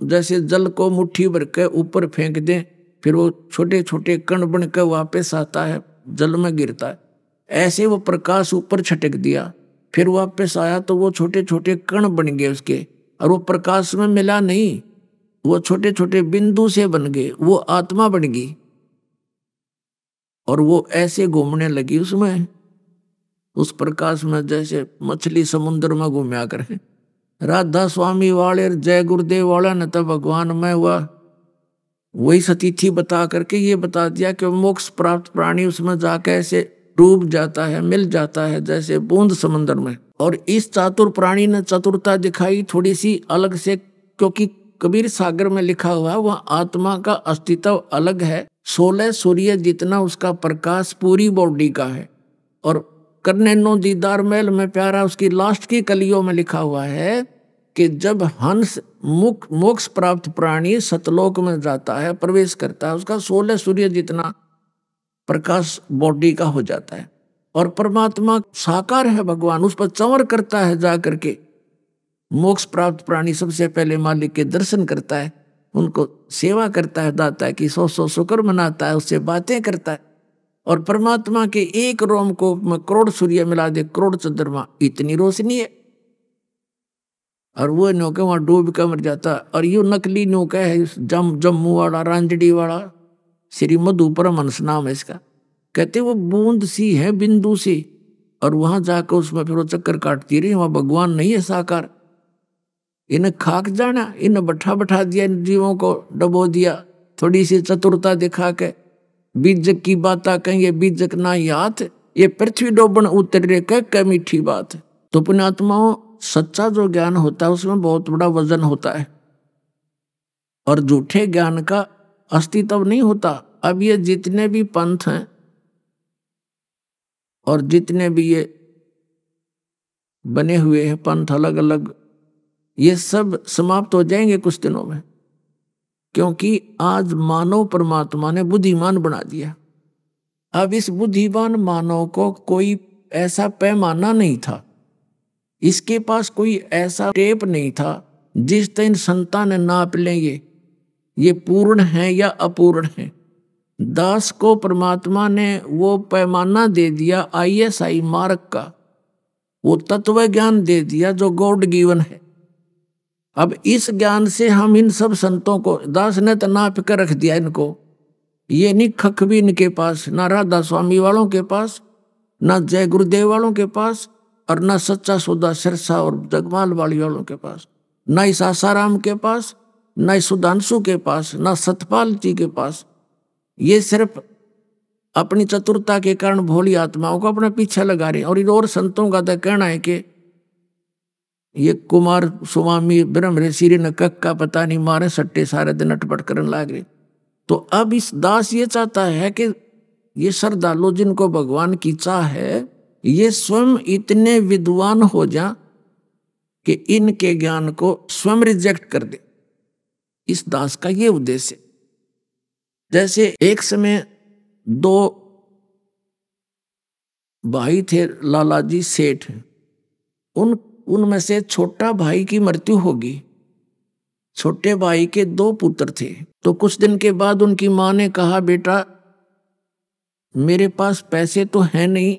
जैसे जल को मुट्ठी भर के ऊपर फेंक दें, फिर वो छोटे छोटे कण बन के वापस आता है, जल में गिरता है, ऐसे वो प्रकाश ऊपर छटक दिया, फिर वापस आया तो वो छोटे छोटे कण बन गए उसके, और वो प्रकाश में मिला नहीं, वो छोटे छोटे बिंदु से बन गए, वो आत्मा बन गई और वो ऐसे घूमने लगी उसमें, उस प्रकाश में जैसे मछली समुद्र में घूमया करे। राधा स्वामी वाले जय गुरुदेव वाला ने तो भगवान में हुआ वही सतीथि बता करके ये बता दिया कि मोक्ष प्राप्त प्राणी उसमें जाके ऐसे डूब जाता है, मिल जाता है जैसे बूंद समुद्र में। और इस चातुर प्राणी ने चतुरता दिखाई थोड़ी सी अलग से, क्योंकि कबीर सागर में लिखा हुआ वह आत्मा का अस्तित्व अलग है, 16 सूर्य जितना उसका प्रकाश पूरी बॉडी का है। और करने नो दीदार महल में प्यारा उसकी लास्ट की कलियों में लिखा हुआ है कि जब हंस मोक्ष प्राप्त प्राणी सतलोक में जाता है, प्रवेश करता है, उसका 16 सूर्य जितना प्रकाश बॉडी का हो जाता है। और परमात्मा साकार है भगवान, उस पर चंवर करता है जा करके। मोक्ष प्राप्त प्राणी सबसे पहले मालिक के दर्शन करता है, उनको सेवा करता है, दाता है कि 100 शुक्र मनाता है, उससे बातें करता है। और परमात्मा के एक रोम को करोड़ सूर्य मिला दे, करोड़ चंद्रमा, इतनी रोशनी है। और वो नौका वहां डूब कर मर जाता। और ये नकली नौका है जम्मू वाला, रांजड़ी वाला, श्री मधु परमहंस नाम है इसका। कहते वो बूंद सी है, बिंदु सी, और वहां जाकर उसमें फिर वो चक्कर काटती रही, वहां भगवान नहीं है साकार। इन्हें खाक जाना, इन्हें बैठा दिया, इन जीवों को डबो दिया, थोड़ी सी चतुरता दिखा के बीजक की बात कहेंगे, बीजक ना याद, ये पृथ्वी डोबन उतरे कह मीठी बात। तो पुण्यात्माओं, सच्चा जो ज्ञान होता है उसमें बहुत बड़ा वजन होता है, और झूठे ज्ञान का अस्तित्व नहीं होता। अब ये जितने भी पंथ हैं और जितने भी ये बने हुए हैं पंथ अलग अलग, ये सब समाप्त हो जाएंगे कुछ दिनों में, क्योंकि आज मानव परमात्मा ने बुद्धिमान बना दिया। अब इस बुद्धिमान मानव को कोई ऐसा पैमाना नहीं था, इसके पास कोई ऐसा टेप नहीं था जिस तरह संतान नाप लेंगे ये पूर्ण है या अपूर्ण है। दास को परमात्मा ने वो पैमाना दे दिया ISI मार्क का, वो तत्व ज्ञान दे दिया जो गॉड गिवन है। अब इस ज्ञान से हम इन सब संतों को, दास ने तो नाप कर रख दिया इनको, ये नहीं खक भी इनके पास, ना राधा स्वामी वालों के पास, ना जय गुरुदेव वालों के पास, और ना सच्चा सौदा सिरसा और जगमाल वाली वालों के पास, ना इस आसाराम के पास, ना इस सुधांशु के पास, ना सतपाल जी के पास। ये सिर्फ अपनी चतुरता के कारण भोली आत्माओं को अपने पीछे लगा रहे हैं। और इन और संतों का तो कहना है कि ये कुमार स्वामी ब्रह्म ऋषि ने कक्का पता नहीं मारे सट्टे सारे दिन अटपट करने लग रहे। तो अब इस दास ये चाहता है कि ये श्रद्धालु जिनको भगवान की चाह है, ये स्वयं इतने विद्वान हो जा कि इनके ज्ञान को स्वयं रिजेक्ट कर दे। इस दास का ये उद्देश्य। जैसे एक समय 2 भाई थे, लालाजी सेठ, उनमें से छोटा भाई की मृत्यु होगी। छोटे भाई के 2 पुत्र थे। तो कुछ दिन के बाद उनकी माँ ने कहा, बेटा मेरे पास पैसे तो हैं नहीं,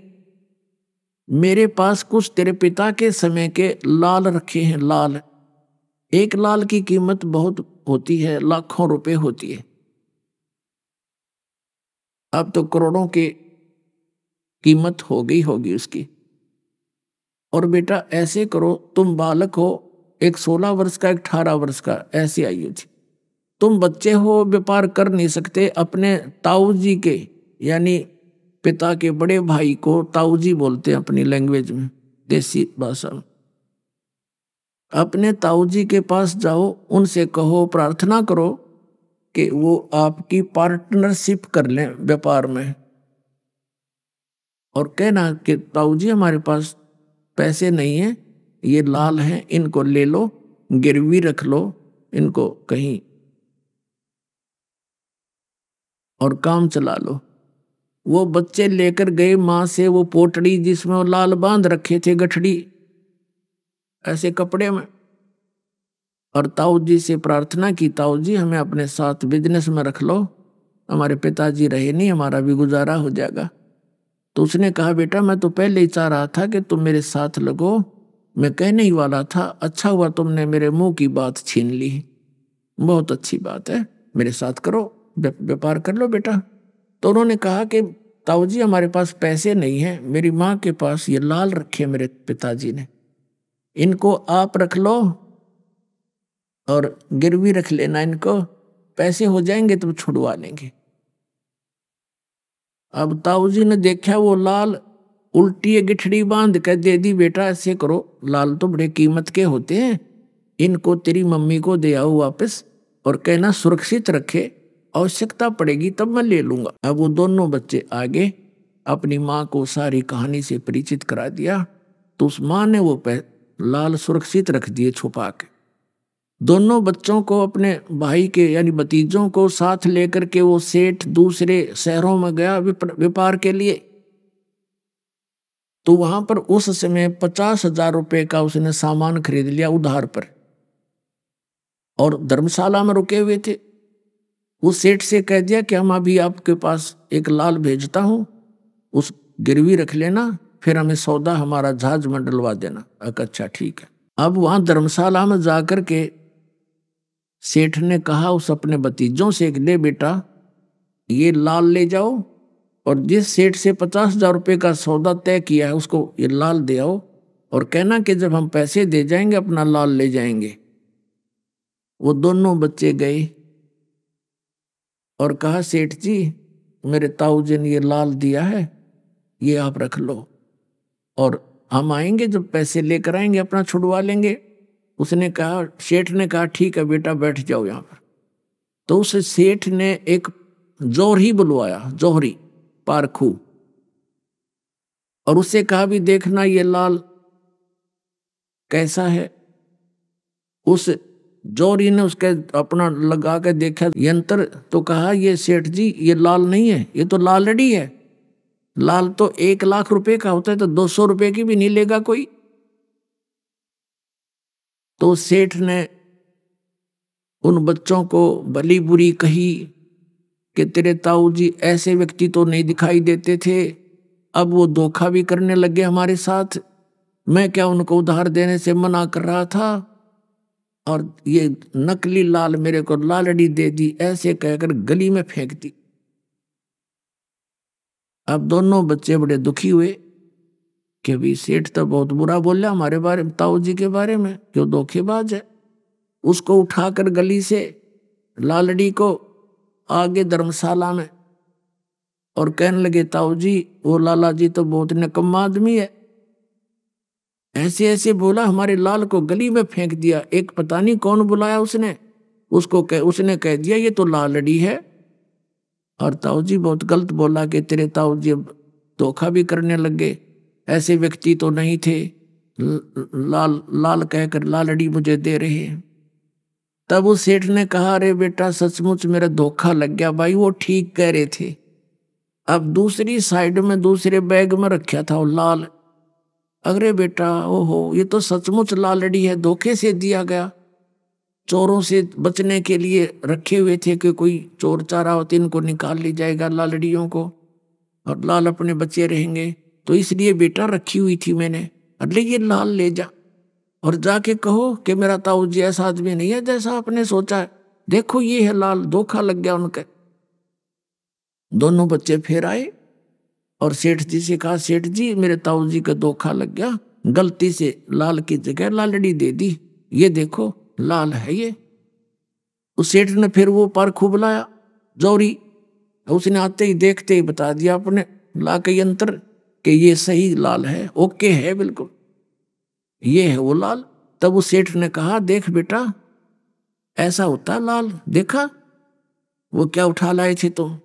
मेरे पास कुछ तेरे पिता के समय के लाल रखे हैं। लाल, एक लाल की कीमत बहुत होती है, लाखों रुपए होती है। अब तो करोड़ों की कीमत हो गई होगी उसकी। और बेटा ऐसे करो, तुम बालक हो, एक 16 वर्ष का, एक 18 वर्ष का, ऐसी आयु थी, तुम बच्चे हो, व्यापार कर नहीं सकते। अपने ताऊ जी के यानी पिता के बड़े भाई को ताऊ जी बोलते हैं अपनी लैंग्वेज में, देसी भाषा में। अपने ताऊ जी के पास जाओ, उनसे कहो, प्रार्थना करो कि वो आपकी पार्टनरशिप कर लें व्यापार में। और कहना कि ताऊ जी हमारे पास पैसे नहीं है, ये लाल हैं, इनको ले लो, गिरवी रख लो इनको कहीं और काम चला लो। वो बच्चे लेकर गए माँ से वो पोटड़ी जिसमें वो लाल बांध रखे थे, गठड़ी ऐसे कपड़े में, और ताऊ जी से प्रार्थना की, ताऊ जी हमें अपने साथ बिजनेस में रख लो, हमारे पिताजी रहे नहीं, हमारा भी गुजारा हो जाएगा। तो उसने कहा बेटा मैं तो पहले ही चाह रहा था कि तुम मेरे साथ लगो, मैं कहने ही वाला था, अच्छा हुआ तुमने मेरे मुंह की बात छीन ली, बहुत अच्छी बात है, मेरे साथ करो, व्यापार कर लो बेटा। तो उन्होंने कहा कि ताऊ जी हमारे पास पैसे नहीं हैं, मेरी माँ के पास ये लाल रखे मेरे पिताजी ने, इनको आप रख लो और गिरवी रख लेना, इनको पैसे हो जाएंगे तो छुड़वा लेंगे। अब ताऊ जी ने देखा वो लाल, उल्टी गिठड़ी बांध कर दे दी, बेटा ऐसे करो, लाल तो बड़े कीमत के होते हैं, इनको तेरी मम्मी को दे आओ वापस और कहना सुरक्षित रखे, आवश्यकता पड़ेगी तब मैं ले लूंगा। अब वो दोनों बच्चे आगे अपनी माँ को सारी कहानी से परिचित करा दिया, तो उस माँ ने वो लाल सुरक्षित रख दिए छुपा के। दोनों बच्चों को अपने भाई के यानी भतीजों को साथ लेकर के वो सेठ दूसरे शहरों में गया व्यापार के लिए। तो वहां पर उस समय 50,000 रुपए का उसने सामान खरीद लिया उधार पर, और धर्मशाला में रुके हुए थे। वो सेठ से कह दिया कि हम अभी आपके पास एक लाल भेजता हूं, उस गिरवी रख लेना, फिर हमें सौदा हमारा जहाज में डलवा देना। अच्छा ठीक है। अब वहां धर्मशाला में जाकर के सेठ ने कहा उस अपने भतीजों से, ले बेटा ये लाल ले जाओ, और जिस सेठ से 50,000 रुपये का सौदा तय किया है उसको ये लाल दे आओ, और कहना कि जब हम पैसे दे जाएंगे अपना लाल ले जाएंगे। वो दोनों बच्चे गए और कहा सेठ जी मेरे ताऊ जी ने ये लाल दिया है, ये आप रख लो, और हम आएंगे जब पैसे लेकर आएंगे अपना छुड़वा लेंगे। उसने कहा, सेठ ने कहा ठीक है बेटा बैठ जाओ यहाँ पर। तो उस सेठ ने एक जौहरी बुलवाया, जौहरी पारखू, और उससे कहा भी देखना ये लाल कैसा है। उस जौहरी ने उसके अपना लगा के देखा यंत्र, तो कहा ये सेठ जी ये लाल नहीं है, ये तो लालड़ी है, लाल तो 1 लाख रुपए का होता है, तो 200 रुपए की भी नहीं लेगा कोई। तो सेठ ने उन बच्चों को भली बुरी कही कि तेरे ताऊ जी ऐसे व्यक्ति तो नहीं दिखाई देते थे, अब वो धोखा भी करने लगे हमारे साथ, मैं क्या उनको उधार देने से मना कर रहा था, और ये नकली लाल मेरे को लालड़ी दे दी, ऐसे कहकर गली में फेंक दी। अब दोनों बच्चे बड़े दुखी हुए कि भी सेठ तो बहुत बुरा बोला हमारे बारे में, ताऊ जी के बारे में, क्यों धोखेबाज है। उसको उठाकर गली से लालड़ी को आगे धर्मशाला में, और कहने लगे ताऊ जी वो लाला जी तो बहुत निकम्मा आदमी है, ऐसे ऐसे बोला, हमारे लाल को गली में फेंक दिया। एक पता नहीं कौन बुलाया उसने, उसने कह दिया ये तो लालड़ी है, और ताऊ जी बहुत गलत बोला कि तेरे ताऊ जी अब धोखा भी करने लगे, ऐसे व्यक्ति तो नहीं थे, लाल लाल कहकर लालड़ी मुझे दे रहे हैं। तब उस सेठ ने कहा अरे बेटा सचमुच मेरा धोखा लग गया भाई, वो ठीक कह रहे थे। अब दूसरी साइड में दूसरे बैग में रखा था वो लाल, अरे बेटा ओहो ये तो सचमुच लालड़ी है, धोखे से दिया गया, चोरों से बचने के लिए रखे हुए थे कि कोई चोर चारा होते इनको निकाल ली जाएगा लालड़ियों को, और लाल अपने बच्चे रहेंगे, तो इसलिए बेटा रखी हुई थी मैंने, अरे ये लाल ले जा और जाके कहो कि मेरा ताऊ जी ऐसा आदमी नहीं है जैसा आपने सोचा है, देखो ये है लाल, धोखा लग गया उनके। दोनों बच्चे फिर आए और सेठ जी से कहा सेठ जी मेरे ताऊ जी का धोखा लग गया, गलती से लाल की जगह लालड़ी दे दी, ये देखो लाल है ये। उस सेठ ने फिर वो पारखू बुलाया जौहरी, उसने आते ही देखते ही बता दिया अपने ला के यंत्र कि ये सही लाल है, ओके है बिल्कुल, ये है वो लाल। तब उस सेठ ने कहा देख बेटा ऐसा होता लाल, देखा वो क्या उठा लाए थे तुम।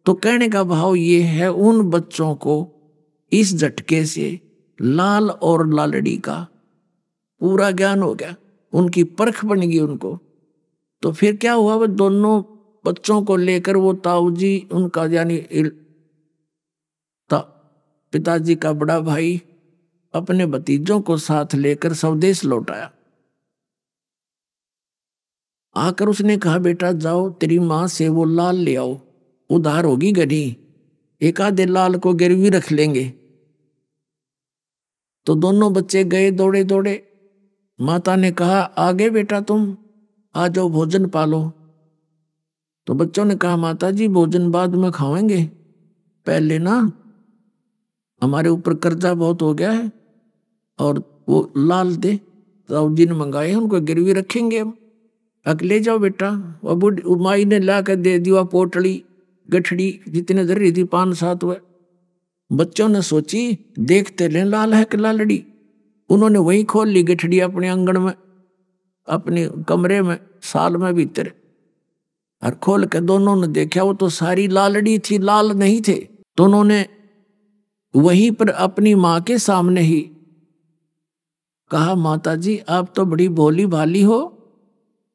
तो कहने का भाव ये है उन बच्चों को इस झटके से लाल और लालड़ी का पूरा ज्ञान हो गया, उनकी परख बन गई उनको। तो फिर क्या हुआ, वो दोनों बच्चों को लेकर वो ताऊ जी उनका यानी पिताजी का बड़ा भाई अपने भतीजों को साथ लेकर स्वदेश लौट आया। आकर उसने कहा बेटा जाओ तेरी माँ से वो लाल ले आओ, उधार होगी गधी, एक आधे लाल को गिरवी रख लेंगे। तो दोनों बच्चे गए दौड़े दौड़े। माता ने कहा आगे बेटा तुम आ जाओ, भोजन पालो। तो बच्चों ने कहा माता जी भोजन बाद में खाएंगे, पहले ना हमारे ऊपर कर्जा बहुत हो गया है और वो लाल दे ताऊ जी ने मंगाए, उनको गिरवी रखेंगे हम। अगले जाओ बेटा। वो बुढ़ी माई ने ला कर दे दिया पोटली गठड़ी जितने जरूरी थी 5-7 हुए। बच्चों ने सोची देखते ले लाल है कि लालड़ी। उन्होंने वही खोल ली गठड़ी अपने आंगन में, अपने कमरे में, साल में भीतर, और खोल के दोनों ने देखा वो तो सारी लालड़ी थी, लाल नहीं थे। तो उन्होंने वहीं पर अपनी माँ के सामने ही कहा माता जी आप तो बड़ी भोली भाली हो,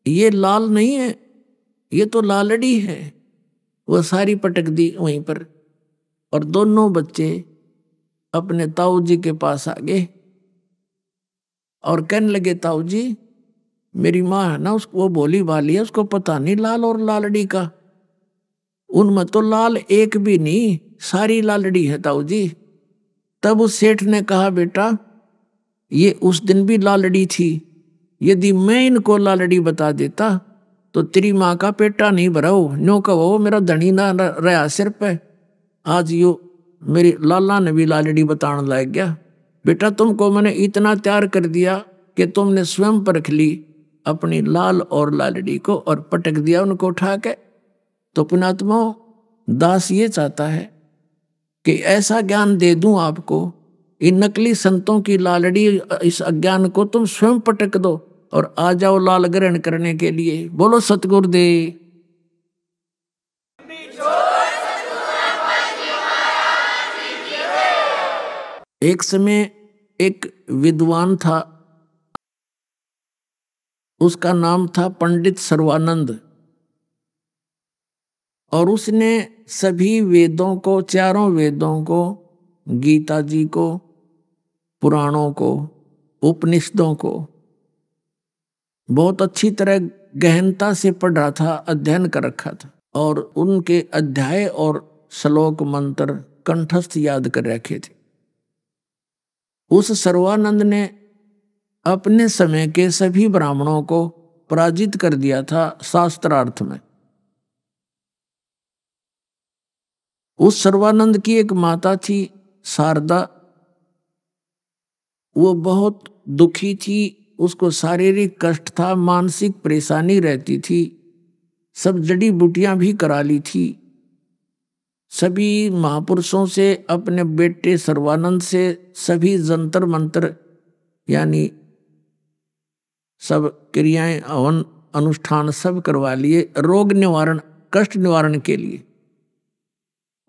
ये लाल नहीं है, ये तो लालड़ी है। वो सारी पटक दी वहीं पर। और दोनों बच्चे अपने ताऊ जी के पास आ गए और कहने लगे ताऊ जी मेरी माँ है ना, उसको वो भोली भाली है, उसको पता नहीं लाल और लालड़ी का। उनमें तो लाल एक भी नहीं, सारी लालड़ी है ताऊ जी। तब उस सेठ ने कहा बेटा ये उस दिन भी लालड़ी थी, यदि मैं इनको लालड़ी बता देता तो तेरी माँ का पेटा नहीं भरा हो, नो कहो मेरा धनी ना रहा सिर पे। आज यो मेरी लाला ने भी लालड़ी बताने लग गया। बेटा तुमको मैंने इतना तैयार कर दिया कि तुमने स्वयं परख ली अपनी लाल और लालड़ी को और पटक दिया उनको उठा के। तो पुणात्मा दास ये चाहता है कि ऐसा ज्ञान दे दूं आपको, इन नकली संतों की लालड़ी इस अज्ञान को तुम स्वयं पटक दो और आ जाओ लाल ग्रहण करने के लिए। बोलो सतगुरुदेव। एक समय एक विद्वान था, उसका नाम था पंडित सर्वानंद, और उसने सभी वेदों को, चारों वेदों को, गीता जी को, पुराणों को, उपनिषदों को बहुत अच्छी तरह गहनता से पढ़ रहा था, अध्ययन कर रखा था, और उनके अध्याय और श्लोक मंत्र कंठस्थ याद कर रखे थे। उस सर्वानंद ने अपने समय के सभी ब्राह्मणों को पराजित कर दिया था शास्त्रार्थ में। उस सर्वानंद की एक माता थी शारदा, वो बहुत दुखी थी, उसको शारीरिक कष्ट था, मानसिक परेशानी रहती थी, सब जड़ी बूटियां भी करा ली थी, सभी महापुरुषों से, अपने बेटे सर्वानंद से सभी जंतर मंत्र यानी सब क्रियाएं, हवन, अनुष्ठान सब करवा लिए रोग निवारण, कष्ट निवारण के लिए।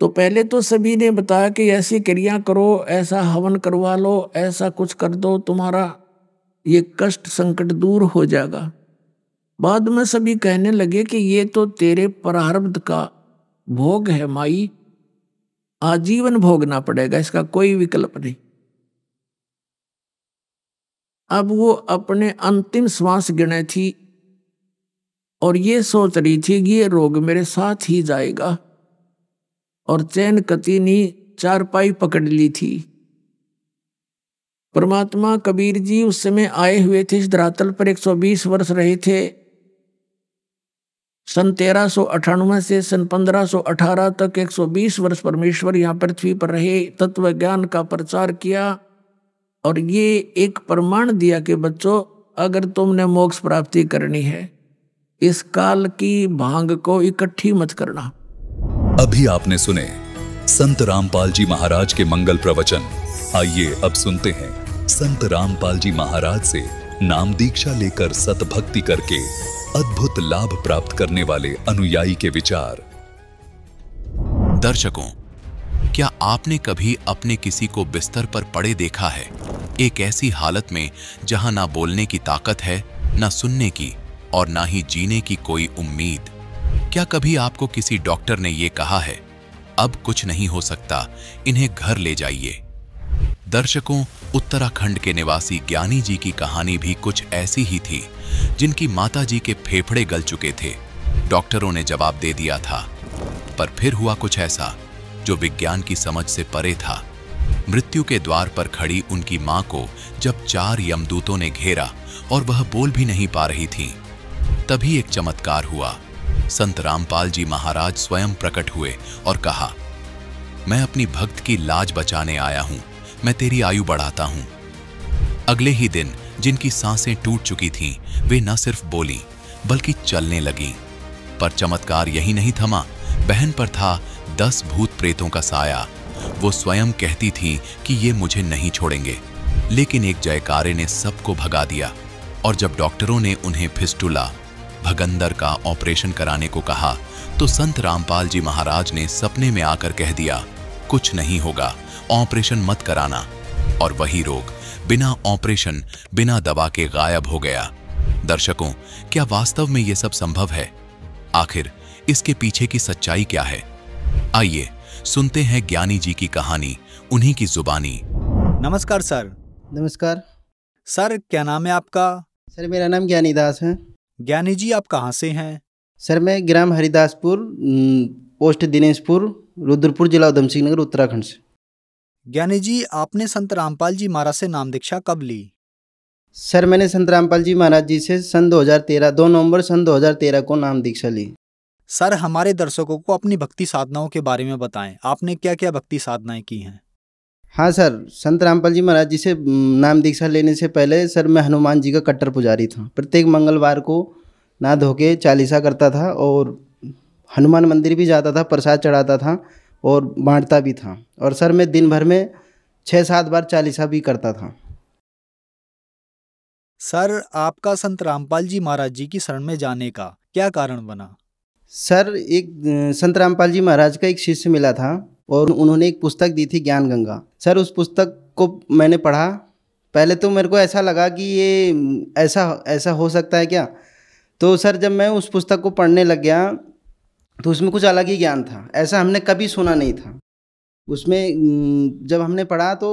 तो पहले तो सभी ने बताया कि ऐसी क्रिया करो, ऐसा हवन करवा लो, ऐसा कुछ कर दो, तुम्हारा ये कष्ट संकट दूर हो जाएगा। बाद में सभी कहने लगे कि ये तो तेरे प्रारब्ध का भोग है माई, आजीवन भोगना पड़ेगा, इसका कोई विकल्प नहीं। अब वो अपने अंतिम श्वास गिने थी और ये सोच रही थी कि ये रोग मेरे साथ ही जाएगा, और चैन कती नहीं चारपाई पकड़ ली थी। परमात्मा कबीर जी उस समय आए हुए थे इस धरातल पर, 120 वर्ष रहे थे। सन 1398 से सन 1518 तक 120 वर्ष परमेश्वर यहाँ पृथ्वी पर रहे, तत्व ज्ञान का प्रचार किया, और ये एक प्रमाण दिया कि बच्चों अगर तुमने मोक्ष प्राप्ति करनी है, इस काल की भांग को इकट्ठी मत करना। अभी आपने सुने संत रामपाल जी महाराज के मंगल प्रवचन। आइए अब सुनते हैं संत रामपाल जी महाराज से नाम दीक्षा लेकर सतभक्ति करके अद्भुत लाभ प्राप्त करने वाले अनुयायी के विचार। दर्शकों, क्या आपने कभी अपने किसी को बिस्तर पर पड़े देखा है, एक ऐसी हालत में जहां ना बोलने की ताकत है, ना सुनने की, और ना ही जीने की कोई उम्मीद? क्या कभी आपको किसी डॉक्टर ने यह कहा है अब कुछ नहीं हो सकता, इन्हें घर ले जाइए? दर्शकों, उत्तराखंड के निवासी ज्ञानी जी की कहानी भी कुछ ऐसी ही थी, जिनकी माताजी के फेफड़े गल चुके थे। डॉक्टरों ने जवाब दे दिया था, पर फिर हुआ कुछ ऐसा जो विज्ञान की समझ से परे था। मृत्यु के द्वार पर खड़ी उनकी मां को जब 4 यमदूतों ने घेरा और वह बोल भी नहीं पा रही थी, तभी एक चमत्कार हुआ। संत रामपाल जी महाराज स्वयं प्रकट हुए और कहा, मैं अपनी भक्त की लाज बचाने आया हूं, मैं तेरी आयु बढ़ाता हूं। अगले ही दिन जिनकी सांसें टूट चुकी थीं, वे न सिर्फ बोली बल्कि चलने लगीं। पर चमत्कार यही नहीं थमा। बहन पर था 10 भूत प्रेतों का साया। वो स्वयं कहती थी कि ये मुझे नहीं छोड़ेंगे, लेकिन एक जयकारे ने सबको भगा दिया। और जब डॉक्टरों ने उन्हें फिस्टुला भगंदर का ऑपरेशन कराने को कहा, तो संत रामपाल जी महाराज ने सपने में आकर कह दिया, कुछ नहीं होगा, ऑपरेशन मत कराना। और वही रोग बिना ऑपरेशन, बिना दवा के गायब हो गया। दर्शकों, क्या वास्तव में ये सब संभव है? आखिर इसके पीछे की सच्चाई क्या है? आइए सुनते हैं ज्ञानी जी की कहानी, उन्हीं की जुबानी। नमस्कार सर। नमस्कार सर, क्या नाम है आपका? सर, मेरा नाम ज्ञानी दास है। ज्ञानी जी, आप कहाँ से हैं? सर, मैं ग्राम हरिदासपुर, पोस्ट दिनेशपुर, रुद्रपुर, जिला उधम सिंह नगर, उत्तराखंड से। ज्ञानी जी, आपने संत रामपाल जी महाराज से नाम दीक्षा कब ली? सर, मैंने संत रामपाल जी महाराज जी से सन 2013 2 नवंबर सन 2013 को नाम दीक्षा ली। सर, हमारे दर्शकों को अपनी भक्ति साधनाओं के बारे में बताएं। आपने क्या क्या भक्ति साधनाएं की हैं? हाँ सर, संत रामपाल जी महाराज जी से नाम दीक्षा लेने से पहले सर मैं हनुमान जी का कट्टर पुजारी था। प्रत्येक मंगलवार को नहा धो के चालीसा करता था और हनुमान मंदिर भी जाता था, प्रसाद चढ़ाता था और बांटता भी था। और सर मैं दिन भर में 6-7 बार चालीसा भी करता था। सर, आपका संत रामपाल जी महाराज जी की शरण में जाने का क्या कारण बना? सर, एक संत रामपाल जी महाराज का एक शिष्य मिला था और उन्होंने एक पुस्तक दी थी, ज्ञान गंगा। सर, उस पुस्तक को मैंने पढ़ा। पहले तो मेरे को ऐसा लगा कि ये ऐसा हो सकता है क्या। तो सर, जब मैं उस पुस्तक को पढ़ने लग गया तो उसमें कुछ अलग ही ज्ञान था, ऐसा हमने कभी सुना नहीं था। उसमें जब हमने पढ़ा तो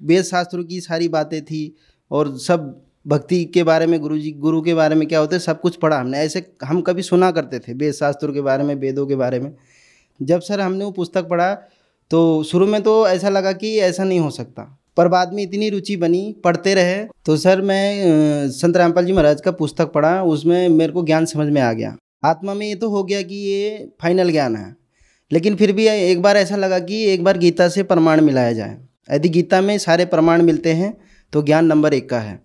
वेद शास्त्रों की सारी बातें थी और सब भक्ति के बारे में, गुरु के बारे में क्या होते सब कुछ पढ़ा हमने। ऐसे हम कभी सुना करते थे वेद शास्त्रों के बारे में, वेदों के बारे में। जब सर हमने वो पुस्तक पढ़ा तो शुरू में तो ऐसा लगा कि ऐसा नहीं हो सकता, पर बाद में इतनी रुचि बनी, पढ़ते रहे। तो सर मैं संत रामपाल जी महाराज का पुस्तक पढ़ा, उसमें मेरे को ज्ञान समझ में आ गया। आत्मा में ये तो हो गया कि ये फाइनल ज्ञान है, लेकिन फिर भी एक बार ऐसा लगा कि एक बार गीता से प्रमाण मिलाया जाए। यदि गीता में सारे प्रमाण मिलते हैं तो ज्ञान नंबर 1 का है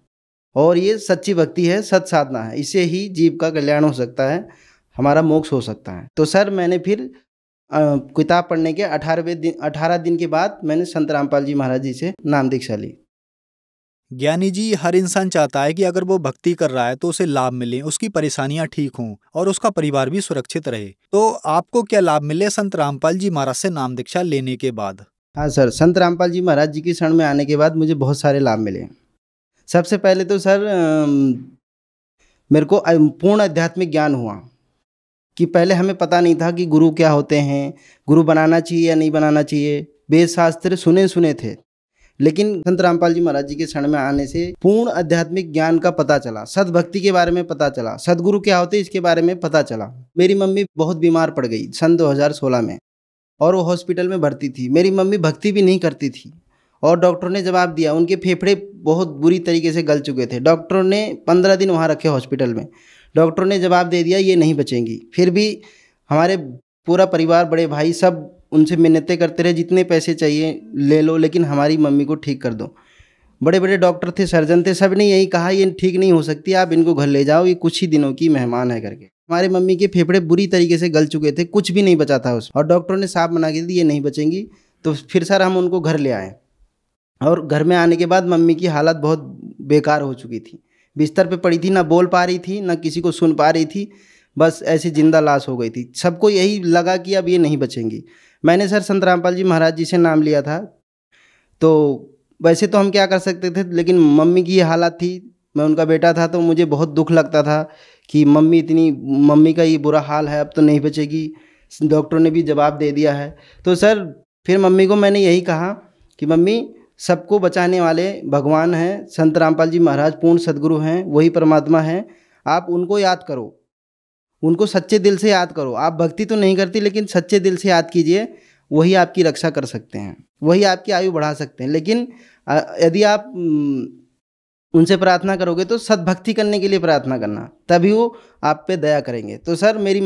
और ये सच्ची भक्ति है, सत साधना है। इससे ही जीव का कल्याण हो सकता है, हमारा मोक्ष हो सकता है। तो सर मैंने फिर किताब पढ़ने के 18 दिन के बाद मैंने संत रामपाल जी महाराज जी से नाम दीक्षा ली। ज्ञानी जी, हर इंसान चाहता है कि अगर वो भक्ति कर रहा है तो उसे लाभ मिले, उसकी परेशानियां ठीक हों और उसका परिवार भी सुरक्षित रहे। तो आपको क्या लाभ मिले संत रामपाल जी महाराज से नाम दीक्षा लेने के बाद? हाँ सर, संत रामपाल जी महाराज जी की शरण में आने के बाद मुझे बहुत सारे लाभ मिले। सबसे पहले तो सर मेरे को पूर्ण आध्यात्मिक ज्ञान हुआ कि पहले हमें पता नहीं था कि गुरु क्या होते हैं, गुरु बनाना चाहिए या नहीं बनाना चाहिए। वेद शास्त्र सुने थे, लेकिन संत रामपाल जी महाराज जी के शरण में आने से पूर्ण आध्यात्मिक ज्ञान का पता चला, सद्भक्ति के बारे में पता चला, सदगुरु क्या होते इसके बारे में पता चला। मेरी मम्मी बहुत बीमार पड़ गई सन 2016 में और वो हॉस्पिटल में भर्ती थी। मेरी मम्मी भक्ति भी नहीं करती थी और डॉक्टर ने जवाब दिया, उनके फेफड़े बहुत बुरी तरीके से गल चुके थे। डॉक्टरों ने 15 दिन वहाँ रखे हॉस्पिटल में। डॉक्टरों ने जवाब दे दिया ये नहीं बचेंगी। फिर भी हमारे पूरा परिवार, बड़े भाई सब उनसे मिन्नतें करते रहे, जितने पैसे चाहिए ले लो लेकिन हमारी मम्मी को ठीक कर दो। बड़े बड़े डॉक्टर थे, सर्जन थे, सब ने यही कहा ये ठीक नहीं हो सकती, आप इनको घर ले जाओ, ये कुछ ही दिनों की मेहमान है करके। हमारे मम्मी के फेफड़े बुरी तरीके से गल चुके थे, कुछ भी नहीं बचा था उसमें और डॉक्टरों ने साफ मना कर दी ये नहीं बचेंगी। तो फिर सर हम उनको घर ले आए और घर में आने के बाद मम्मी की हालत बहुत बेकार हो चुकी थी। बिस्तर पे पड़ी थी, ना बोल पा रही थी, ना किसी को सुन पा रही थी, बस ऐसी जिंदा लाश हो गई थी। सबको यही लगा कि अब ये नहीं बचेंगी। मैंने सर संत रामपाल जी महाराज जी से नाम लिया था। तो वैसे तो हम क्या कर सकते थे, लेकिन मम्मी की ये हालत थी, मैं उनका बेटा था तो मुझे बहुत दुख लगता था कि मम्मी का ये बुरा हाल है, अब तो नहीं बचेगी। डॉक्टरों ने भी जवाब दे दिया है। तो सर फिर मम्मी को मैंने यही कहा कि मम्मी, सबको बचाने वाले भगवान हैं, संत रामपाल जी महाराज पूर्ण सदगुरु हैं, वही परमात्मा हैं। आप उनको याद करो, उनको सच्चे दिल से याद करो। आप भक्ति तो नहीं करती लेकिन सच्चे दिल से याद कीजिए, वही आपकी रक्षा कर सकते हैं, वही आपकी आयु बढ़ा सकते हैं। लेकिन यदि आप उनसे प्रार्थना करोगे तो सद्भक्ति करने के लिए प्रार्थना करना, तभी वो आप पे दया करेंगे। तो सर मेरी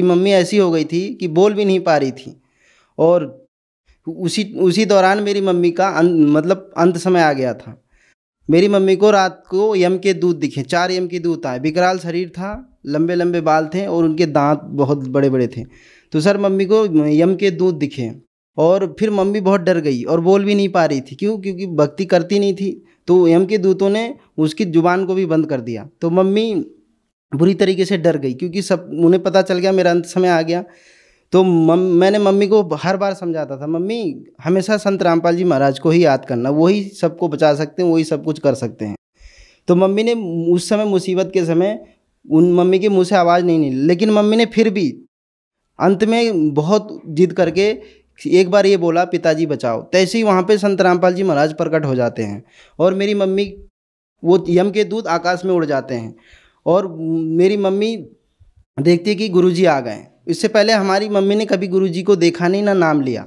मम्मी ऐसी हो गई थी कि बोल भी नहीं पा रही थी, और उसी दौरान मेरी मम्मी का मतलब अंत समय आ गया था। मेरी मम्मी को रात को यम के दूत दिखे, 4 यम के दूत आए। विकराल शरीर था, लंबे लंबे बाल थे और उनके दांत बहुत बड़े बड़े थे। तो सर मम्मी को यम के दूत दिखे और फिर मम्मी बहुत डर गई और बोल भी नहीं पा रही थी। क्यों? क्योंकि भक्ति करती नहीं थी। तो यम के दूतों ने उसकी जुबान को भी बंद कर दिया। तो मम्मी बुरी तरीके से डर गई, क्योंकि सब उन्हें पता चल गया मेरा अंत समय आ गया। तो मैंने मम्मी को हर बार समझाता था, मम्मी हमेशा संत रामपाल जी महाराज को ही याद करना, वही सबको बचा सकते हैं, वही सब कुछ कर सकते हैं। तो मम्मी ने उस समय मुसीबत के समय उन मम्मी के मुंह से आवाज़ नहीं निकली, लेकिन मम्मी ने फिर भी अंत में बहुत जिद करके एक बार ये बोला, पिताजी बचाओ। तैसे ही वहाँ पे संत रामपाल जी महाराज प्रकट हो जाते हैं और मेरी मम्मी, वो यम के दूत आकाश में उड़ जाते हैं और मेरी मम्मी देखती है कि गुरुजी आ गए। इससे पहले हमारी मम्मी ने कभी गुरुजी को देखा नहीं, ना नाम लिया।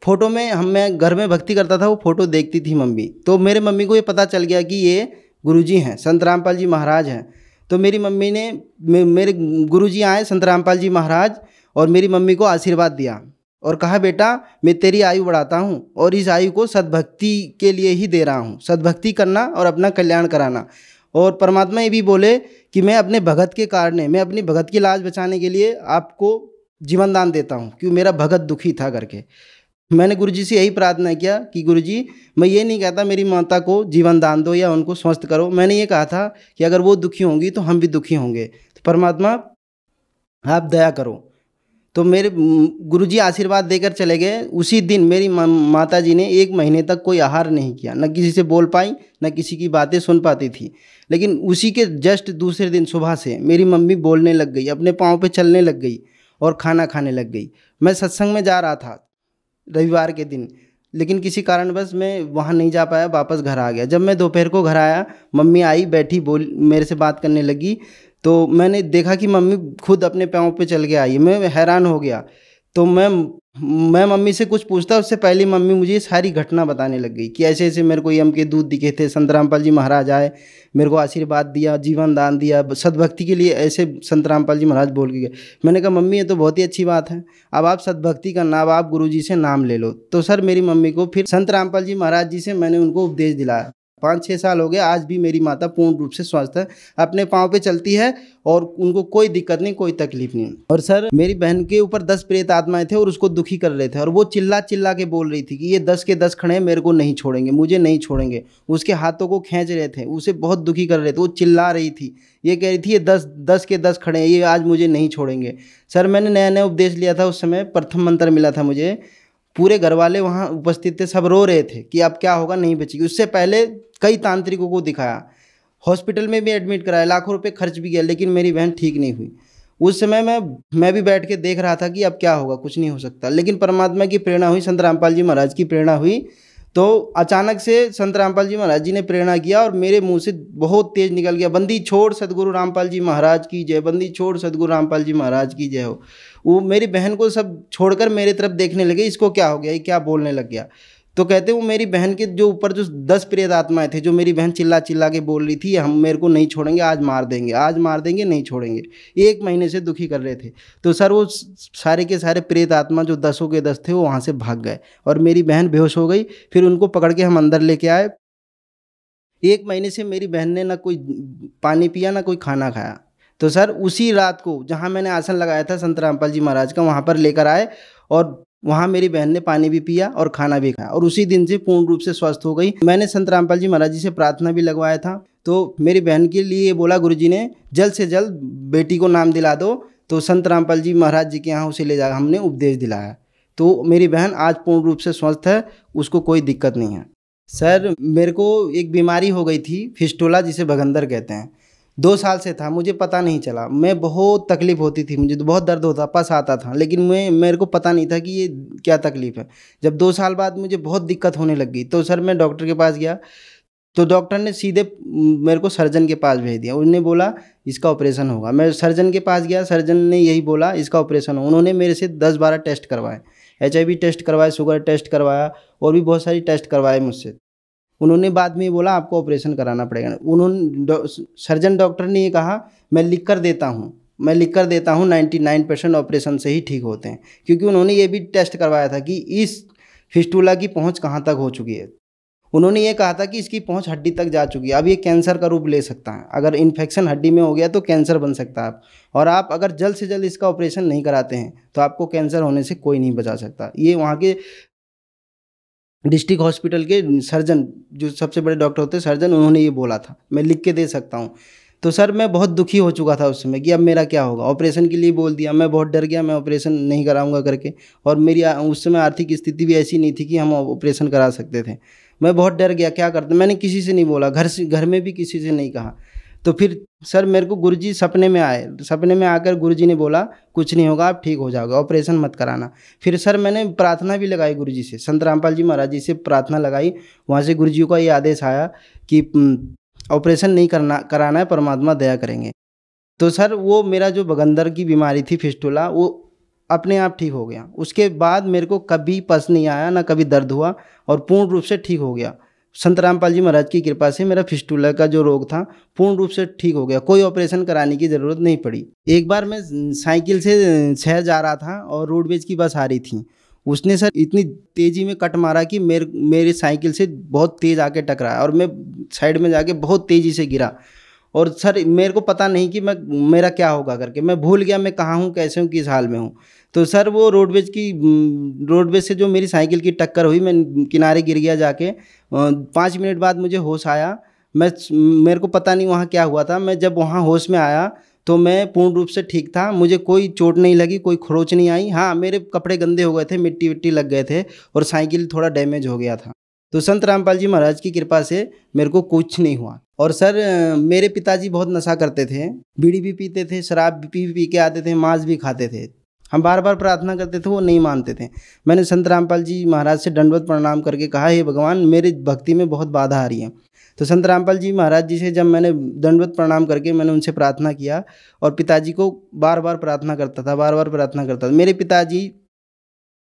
फ़ोटो में मैं घर में भक्ति करता था, वो फ़ोटो देखती थी मम्मी। तो मेरे मम्मी को ये पता चल गया कि ये गुरुजी हैं, संत रामपाल जी महाराज हैं। तो मेरी मम्मी ने मेरे गुरुजी आए संत रामपाल जी महाराज और मेरी मम्मी को आशीर्वाद दिया और कहा, बेटा मैं तेरी आयु बढ़ाता हूँ और इस आयु को सद्भक्ति के लिए ही दे रहा हूँ, सद्भक्ति करना और अपना कल्याण कराना। और परमात्मा ये भी बोले कि मैं अपने भगत के कारण, मैं अपनी भगत की लाज बचाने के लिए आपको जीवन दान देता हूँ, क्योंकि मेरा भगत दुखी था करके। मैंने गुरुजी से यही प्रार्थना किया कि गुरुजी मैं ये नहीं कहता मेरी माता को जीवन दान दो या उनको स्वस्थ करो, मैंने ये कहा था कि अगर वो दुखी होंगी तो हम भी दुखी होंगे, तो परमात्मा आप दया करो। तो मेरे गुरुजी आशीर्वाद देकर चले गए। उसी दिन मेरी माता जी ने 1 महीने तक कोई आहार नहीं किया, न किसी से बोल पाई, न किसी की बातें सुन पाती थी। लेकिन उसी के जस्ट दूसरे दिन सुबह से मेरी मम्मी बोलने लग गई, अपने पाँव पे चलने लग गई और खाना खाने लग गई। मैं सत्संग में जा रहा था रविवार के दिन, लेकिन किसी कारणवश मैं वहाँ नहीं जा पाया, वापस घर आ गया। जब मैं दोपहर को घर आया, मम्मी आई, बैठी, मेरे से बात करने लगी। तो मैंने देखा कि मम्मी खुद अपने पाँव पे चल के आई। मैं हैरान हो गया। तो मैं मम्मी से कुछ पूछता, उससे पहले मम्मी मुझे सारी घटना बताने लग गई कि ऐसे ऐसे मेरे को यम के दूत दिखे थे, संत रामपाल जी महाराज आए, मेरे को आशीर्वाद दिया, जीवन दान दिया, सद्भक्ति के लिए ऐसे संत रामपाल जी महाराज बोल के गए। मैंने कहा मम्मी ये तो बहुत ही अच्छी बात है, अब आप सद्भक्ति करना, अब आप गुरुजी से नाम ले लो। तो सर मेरी मम्मी को फिर संत रामपाल जी महाराज जी से मैंने उनको उपदेश दिलाया। 5-6 साल हो गए, आज भी मेरी माता पूर्ण रूप से स्वस्थ है, अपने पाँव पे चलती है और उनको कोई दिक्कत नहीं, कोई तकलीफ नहीं। और सर मेरी बहन के ऊपर 10 प्रेत आत्माएं थे और उसको दुखी कर रहे थे, और वो चिल्ला चिल्ला के बोल रही थी कि ये 10 के 10 खड़े हैं, मेरे को नहीं छोड़ेंगे, मुझे नहीं छोड़ेंगे। उसके हाथों को खींच रहे थे, उसे बहुत दुखी कर रहे थे, वो चिल्ला रही थी, ये कह रही थी ये 10 के 10 खड़े हैं, ये आज मुझे नहीं छोड़ेंगे। सर मैंने नया नया उपदेश लिया था, उस समय प्रथम मंत्र मिला था मुझे। पूरे घर वाले वहाँ उपस्थित थे, सब रो रहे थे कि अब क्या होगा, नहीं बचेगी। उससे पहले कई तांत्रिकों को दिखाया, हॉस्पिटल में भी एडमिट कराया, लाखों रुपए खर्च भी किया, लेकिन मेरी बहन ठीक नहीं हुई। उस समय मैं भी बैठ के देख रहा था कि अब क्या होगा, कुछ नहीं हो सकता। लेकिन परमात्मा की प्रेरणा हुई, संत रामपाल जी महाराज की प्रेरणा हुई। तो अचानक से संत रामपाल जी महाराज जी ने प्रेरणा किया और मेरे मुंह से बहुत तेज निकल गया, बंदी छोड़ सदगुरु रामपाल जी महाराज की जय, बंदी छोड़ सदगुरु रामपाल जी महाराज की जय हो। वो मेरी बहन को सब छोड़कर मेरे तरफ देखने लगे, इसको क्या हो गया, ये क्या बोलने लग गया। तो कहते वो मेरी बहन के जो ऊपर जो 10 प्रेत आत्माएं थे, जो मेरी बहन चिल्ला चिल्ला के बोल रही थी, हम मेरे को नहीं छोड़ेंगे, आज मार देंगे, आज मार देंगे, नहीं छोड़ेंगे, 1 महीने से दुखी कर रहे थे। तो सर वो सारे के सारे प्रेत आत्मा जो 10 के 10 थे वो वहाँ से भाग गए और मेरी बहन बेहोश हो गई। फिर उनको पकड़ के हम अंदर लेके आए। 1 महीने से मेरी बहन ने ना कोई पानी पिया, ना कोई खाना खाया। तो सर उसी रात को जहाँ मैंने आसन लगाया था संत रामपाल जी महाराज का, वहाँ पर लेकर आए और वहाँ मेरी बहन ने पानी भी पिया और खाना भी खाया और उसी दिन से पूर्ण रूप से स्वस्थ हो गई। मैंने संत रामपाल जी महाराज जी से प्रार्थना भी लगवाया था। तो मेरी बहन के लिए बोला गुरुजी ने, जल्द से जल्द बेटी को नाम दिला दो। तो संत रामपाल जी महाराज जी के यहाँ उसे ले जा हमने उपदेश दिलाया। तो मेरी बहन आज पूर्ण रूप से स्वस्थ है, उसको कोई दिक्कत नहीं है। सर मेरे को एक बीमारी हो गई थी, फिस्टुला, जिसे भगंदर कहते हैं। 2 साल से था, मुझे पता नहीं चला, मैं बहुत तकलीफ़ होती थी, मुझे तो बहुत दर्द होता, पस आता था, लेकिन मेरे को पता नहीं था कि ये क्या तकलीफ़ है। जब 2 साल बाद मुझे बहुत दिक्कत होने लग गई तो सर मैं डॉक्टर के पास गया। तो डॉक्टर ने सीधे मेरे को सर्जन के पास भेज दिया। उन्होंने बोला इसका ऑपरेशन होगा। मैं सर्जन के पास गया, सर्जन ने यही बोला इसका ऑपरेशन हो। उन्होंने मेरे से 10-12 टेस्ट करवाए, HIV टेस्ट करवाए, शुगर टेस्ट करवाया और भी बहुत सारी टेस्ट करवाए मुझसे। उन्होंने बाद में बोला आपको ऑपरेशन कराना पड़ेगा। सर्जन डॉक्टर ने ये कहा मैं लिख कर देता हूँ, 99% ऑपरेशन से ही ठीक होते हैं, क्योंकि उन्होंने ये भी टेस्ट करवाया था कि इस फिस्टुला की पहुँच कहाँ तक हो चुकी है। उन्होंने ये कहा था कि इसकी पहुंच हड्डी तक जा चुकी है, अब ये कैंसर का रूप ले सकता है। अगर इन्फेक्शन हड्डी में हो गया तो कैंसर बन सकता है और आप अगर जल्द से जल्द इसका ऑपरेशन नहीं कराते हैं तो आपको कैंसर होने से कोई नहीं बचा सकता। ये वहाँ के डिस्ट्रिक्ट हॉस्पिटल के सर्जन, जो सबसे बड़े डॉक्टर होते हैं सर्जन, उन्होंने ये बोला था। मैं लिख के दे सकता हूँ। तो सर मैं बहुत दुखी हो चुका था उस समय कि अब मेरा क्या होगा। ऑपरेशन के लिए बोल दिया, मैं बहुत डर गया, मैं ऑपरेशन नहीं कराऊंगा करके। और मेरी उस समय आर्थिक स्थिति भी ऐसी नहीं थी कि हम ऑपरेशन करा सकते थे। मैं बहुत डर गया, क्या करते। मैंने किसी से नहीं बोला, घर में भी किसी से नहीं कहा। तो फिर सर मेरे को गुरुजी सपने में आए। सपने में आकर गुरुजी ने बोला कुछ नहीं होगा, आप ठीक हो जाओगे, ऑपरेशन मत कराना। फिर सर मैंने प्रार्थना भी लगाई गुरुजी से, संत रामपाल जी महाराज जी से प्रार्थना लगाई। वहाँ से गुरुजी का ये आदेश आया कि ऑपरेशन नहीं कराना है, परमात्मा दया करेंगे। तो सर वो मेरा जो बगंदर की बीमारी थी फिस्टुला, वो अपने आप ठीक हो गया। उसके बाद मेरे को कभी पस नहीं आया, ना कभी दर्द हुआ और पूर्ण रूप से ठीक हो गया। संत रामपाल जी महाराज की कृपा से मेरा फिस्टुला का जो रोग था पूर्ण रूप से ठीक हो गया, कोई ऑपरेशन कराने की ज़रूरत नहीं पड़ी। एक बार मैं साइकिल से शहर जा रहा था और रोडवेज की बस आ रही थी। उसने सर इतनी तेज़ी में कट मारा कि मेरी साइकिल से बहुत तेज़ आके टकराया और मैं साइड में जाके बहुत तेज़ी से गिरा। और सर मेरे को पता नहीं कि मेरा क्या होगा करके, मैं भूल गया मैं कहाँ हूँ, कैसे हूँ, किस हाल में हूँ। तो सर वो रोडवेज से जो मेरी साइकिल की टक्कर हुई, मैं किनारे गिर गया जाके। 5 मिनट बाद मुझे होश आया। मेरे को पता नहीं वहाँ क्या हुआ था। मैं जब वहाँ होश में आया तो मैं पूर्ण रूप से ठीक था, मुझे कोई चोट नहीं लगी, कोई खरोच नहीं आई। हाँ, मेरे कपड़े गंदे हो गए थे, मिट्टी विट्टी लग गए थे और साइकिल थोड़ा डैमेज हो गया था। तो संत रामपाल जी महाराज की कृपा से मेरे को कुछ नहीं हुआ। और सर मेरे पिताजी बहुत नशा करते थे, बीड़ी भी पीते थे, शराब भी पी के आते थे, मांस भी खाते थे। हम बार बार प्रार्थना करते थे, वो नहीं मानते थे। मैंने संत रामपाल जी महाराज से दंडवत प्रणाम करके कहा, हे भगवान मेरी भक्ति में बहुत बाधा आ रही है। तो संत रामपाल जी महाराज जी से जब मैंने दंडवत प्रणाम करके मैंने उनसे प्रार्थना किया और पिताजी को बार बार प्रार्थना करता था। मेरे पिताजी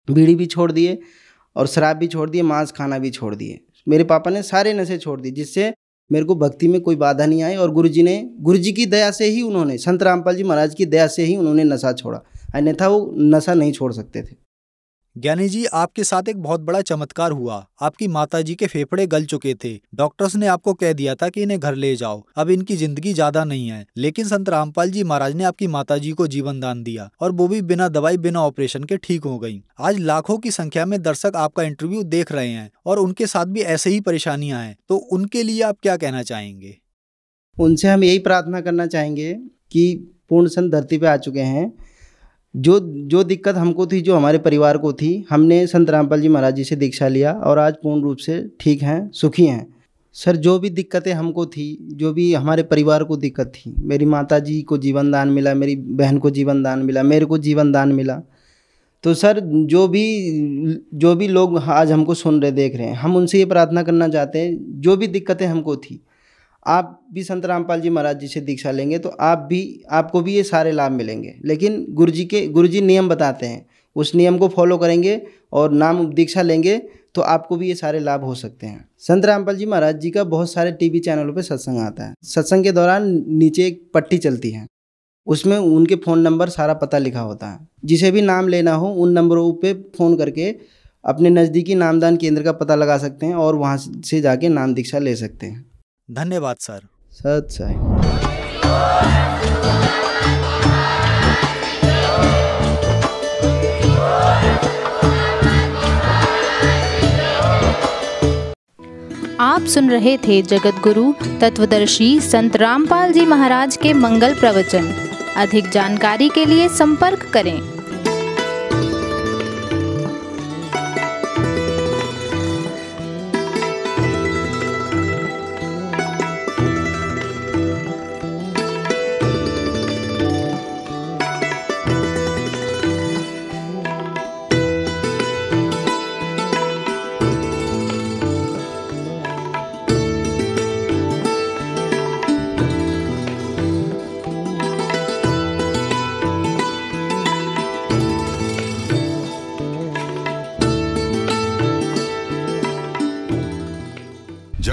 बीड़ी भी छोड़ दिए और शराब भी छोड़ दिए, मांस खाना भी छोड़ दिए। मेरे पापा ने सारे नशे छोड़ दिए, जिससे मेरे को भक्ति में कोई बाधा नहीं आई। और गुरुजी की दया से ही उन्होंने, संत रामपाल जी महाराज की दया से ही उन्होंने नशा छोड़ा, अन्यथा वो नशा नहीं छोड़ सकते थे। ज्ञानी जी, आपके साथ एक बहुत बड़ा चमत्कार हुआ। आपकी माताजी के फेफड़े गल चुके थे। डॉक्टर्स ने आपको कह दिया था कि इन्हें घर ले जाओ, अब इनकी जिंदगी ज्यादा नहीं है। लेकिन संत रामपाल जी महाराज ने आपकी माताजी को जीवन दान दिया और वो भी बिना दवाई बिना ऑपरेशन के ठीक हो गई। आज लाखों की संख्या में दर्शक आपका इंटरव्यू देख रहे हैं और उनके साथ भी ऐसे ही परेशानियां हैं, तो उनके लिए आप क्या कहना चाहेंगे? उनसे हम यही प्रार्थना करना चाहेंगे कि पूर्ण संत धरती पे आ चुके हैं। जो दिक्कत हमको थी, जो हमारे परिवार को थी, हमने संत रामपाल जी महाराज जी से दीक्षा लिया और आज पूर्ण रूप से ठीक हैं, सुखी हैं। सर जो भी दिक्कतें हमको थी, जो भी हमारे परिवार को दिक्कत थी, मेरी माता जी को जीवन दान मिला, मेरी बहन को जीवन दान मिला, मेरे को जीवन दान मिला। तो सर जो भी लोग आज हमको सुन रहे, देख रहे हैं, हम उनसे ये प्रार्थना करना चाहते हैं, जो भी दिक्कतें हमको थी, आप भी संत रामपाल जी महाराज जी से दीक्षा लेंगे तो आपको भी ये सारे लाभ मिलेंगे। लेकिन गुरुजी नियम बताते हैं, उस नियम को फॉलो करेंगे और नाम दीक्षा लेंगे तो आपको भी ये सारे लाभ हो सकते हैं। संत रामपाल जी महाराज जी का बहुत सारे टीवी चैनलों पे सत्संग आता है। सत्संग के दौरान नीचे एक पट्टी चलती है, उसमें उनके फ़ोन नंबर सारा पता लिखा होता है। जिसे भी नाम लेना हो उन नंबरों पे फ़ोन करके अपने नज़दीकी नामदान केंद्र का पता लगा सकते हैं और वहाँ से जाके नाम दीक्षा ले सकते हैं। धन्यवाद सर। सत साई। आप सुन रहे थे जगत गुरु तत्वदर्शी संत रामपाल जी महाराज के मंगल प्रवचन। अधिक जानकारी के लिए संपर्क करें।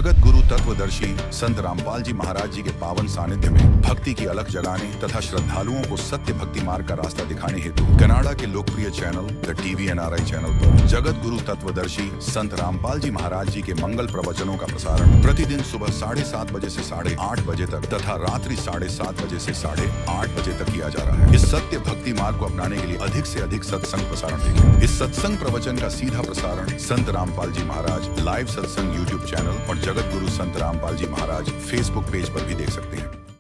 जगत गुरु तत्वदर्शी संत रामपाल जी महाराज जी के पावन सानिध्य में भक्ति की अलख जगाने तथा श्रद्धालुओं को सत्य भक्ति मार्ग का रास्ता दिखाने हेतु कनाडा के लोकप्रिय channel the TV NRI channel पर जगत गुरु तत्वदर्शी संत रामपाल जी महाराज जी के मंगल प्रवचनों का प्रसारण प्रतिदिन सुबह 7:30 बजे से 8:30 बजे तक तथा रात्रि 7:30 बजे से 8:30 बजे तक किया जा रहा है। इस सत्य भक्ति मार्ग को अपनाने के लिए अधिक से अधिक सत्संग प्रसारण देखें। इस सत्संग प्रवचन का सीधा प्रसारण संत रामपाल जी महाराज लाइव सत्संग YouTube चैनल और जगत गुरु संत रामपाल जी महाराज Facebook पेज पर भी देख सकते हैं।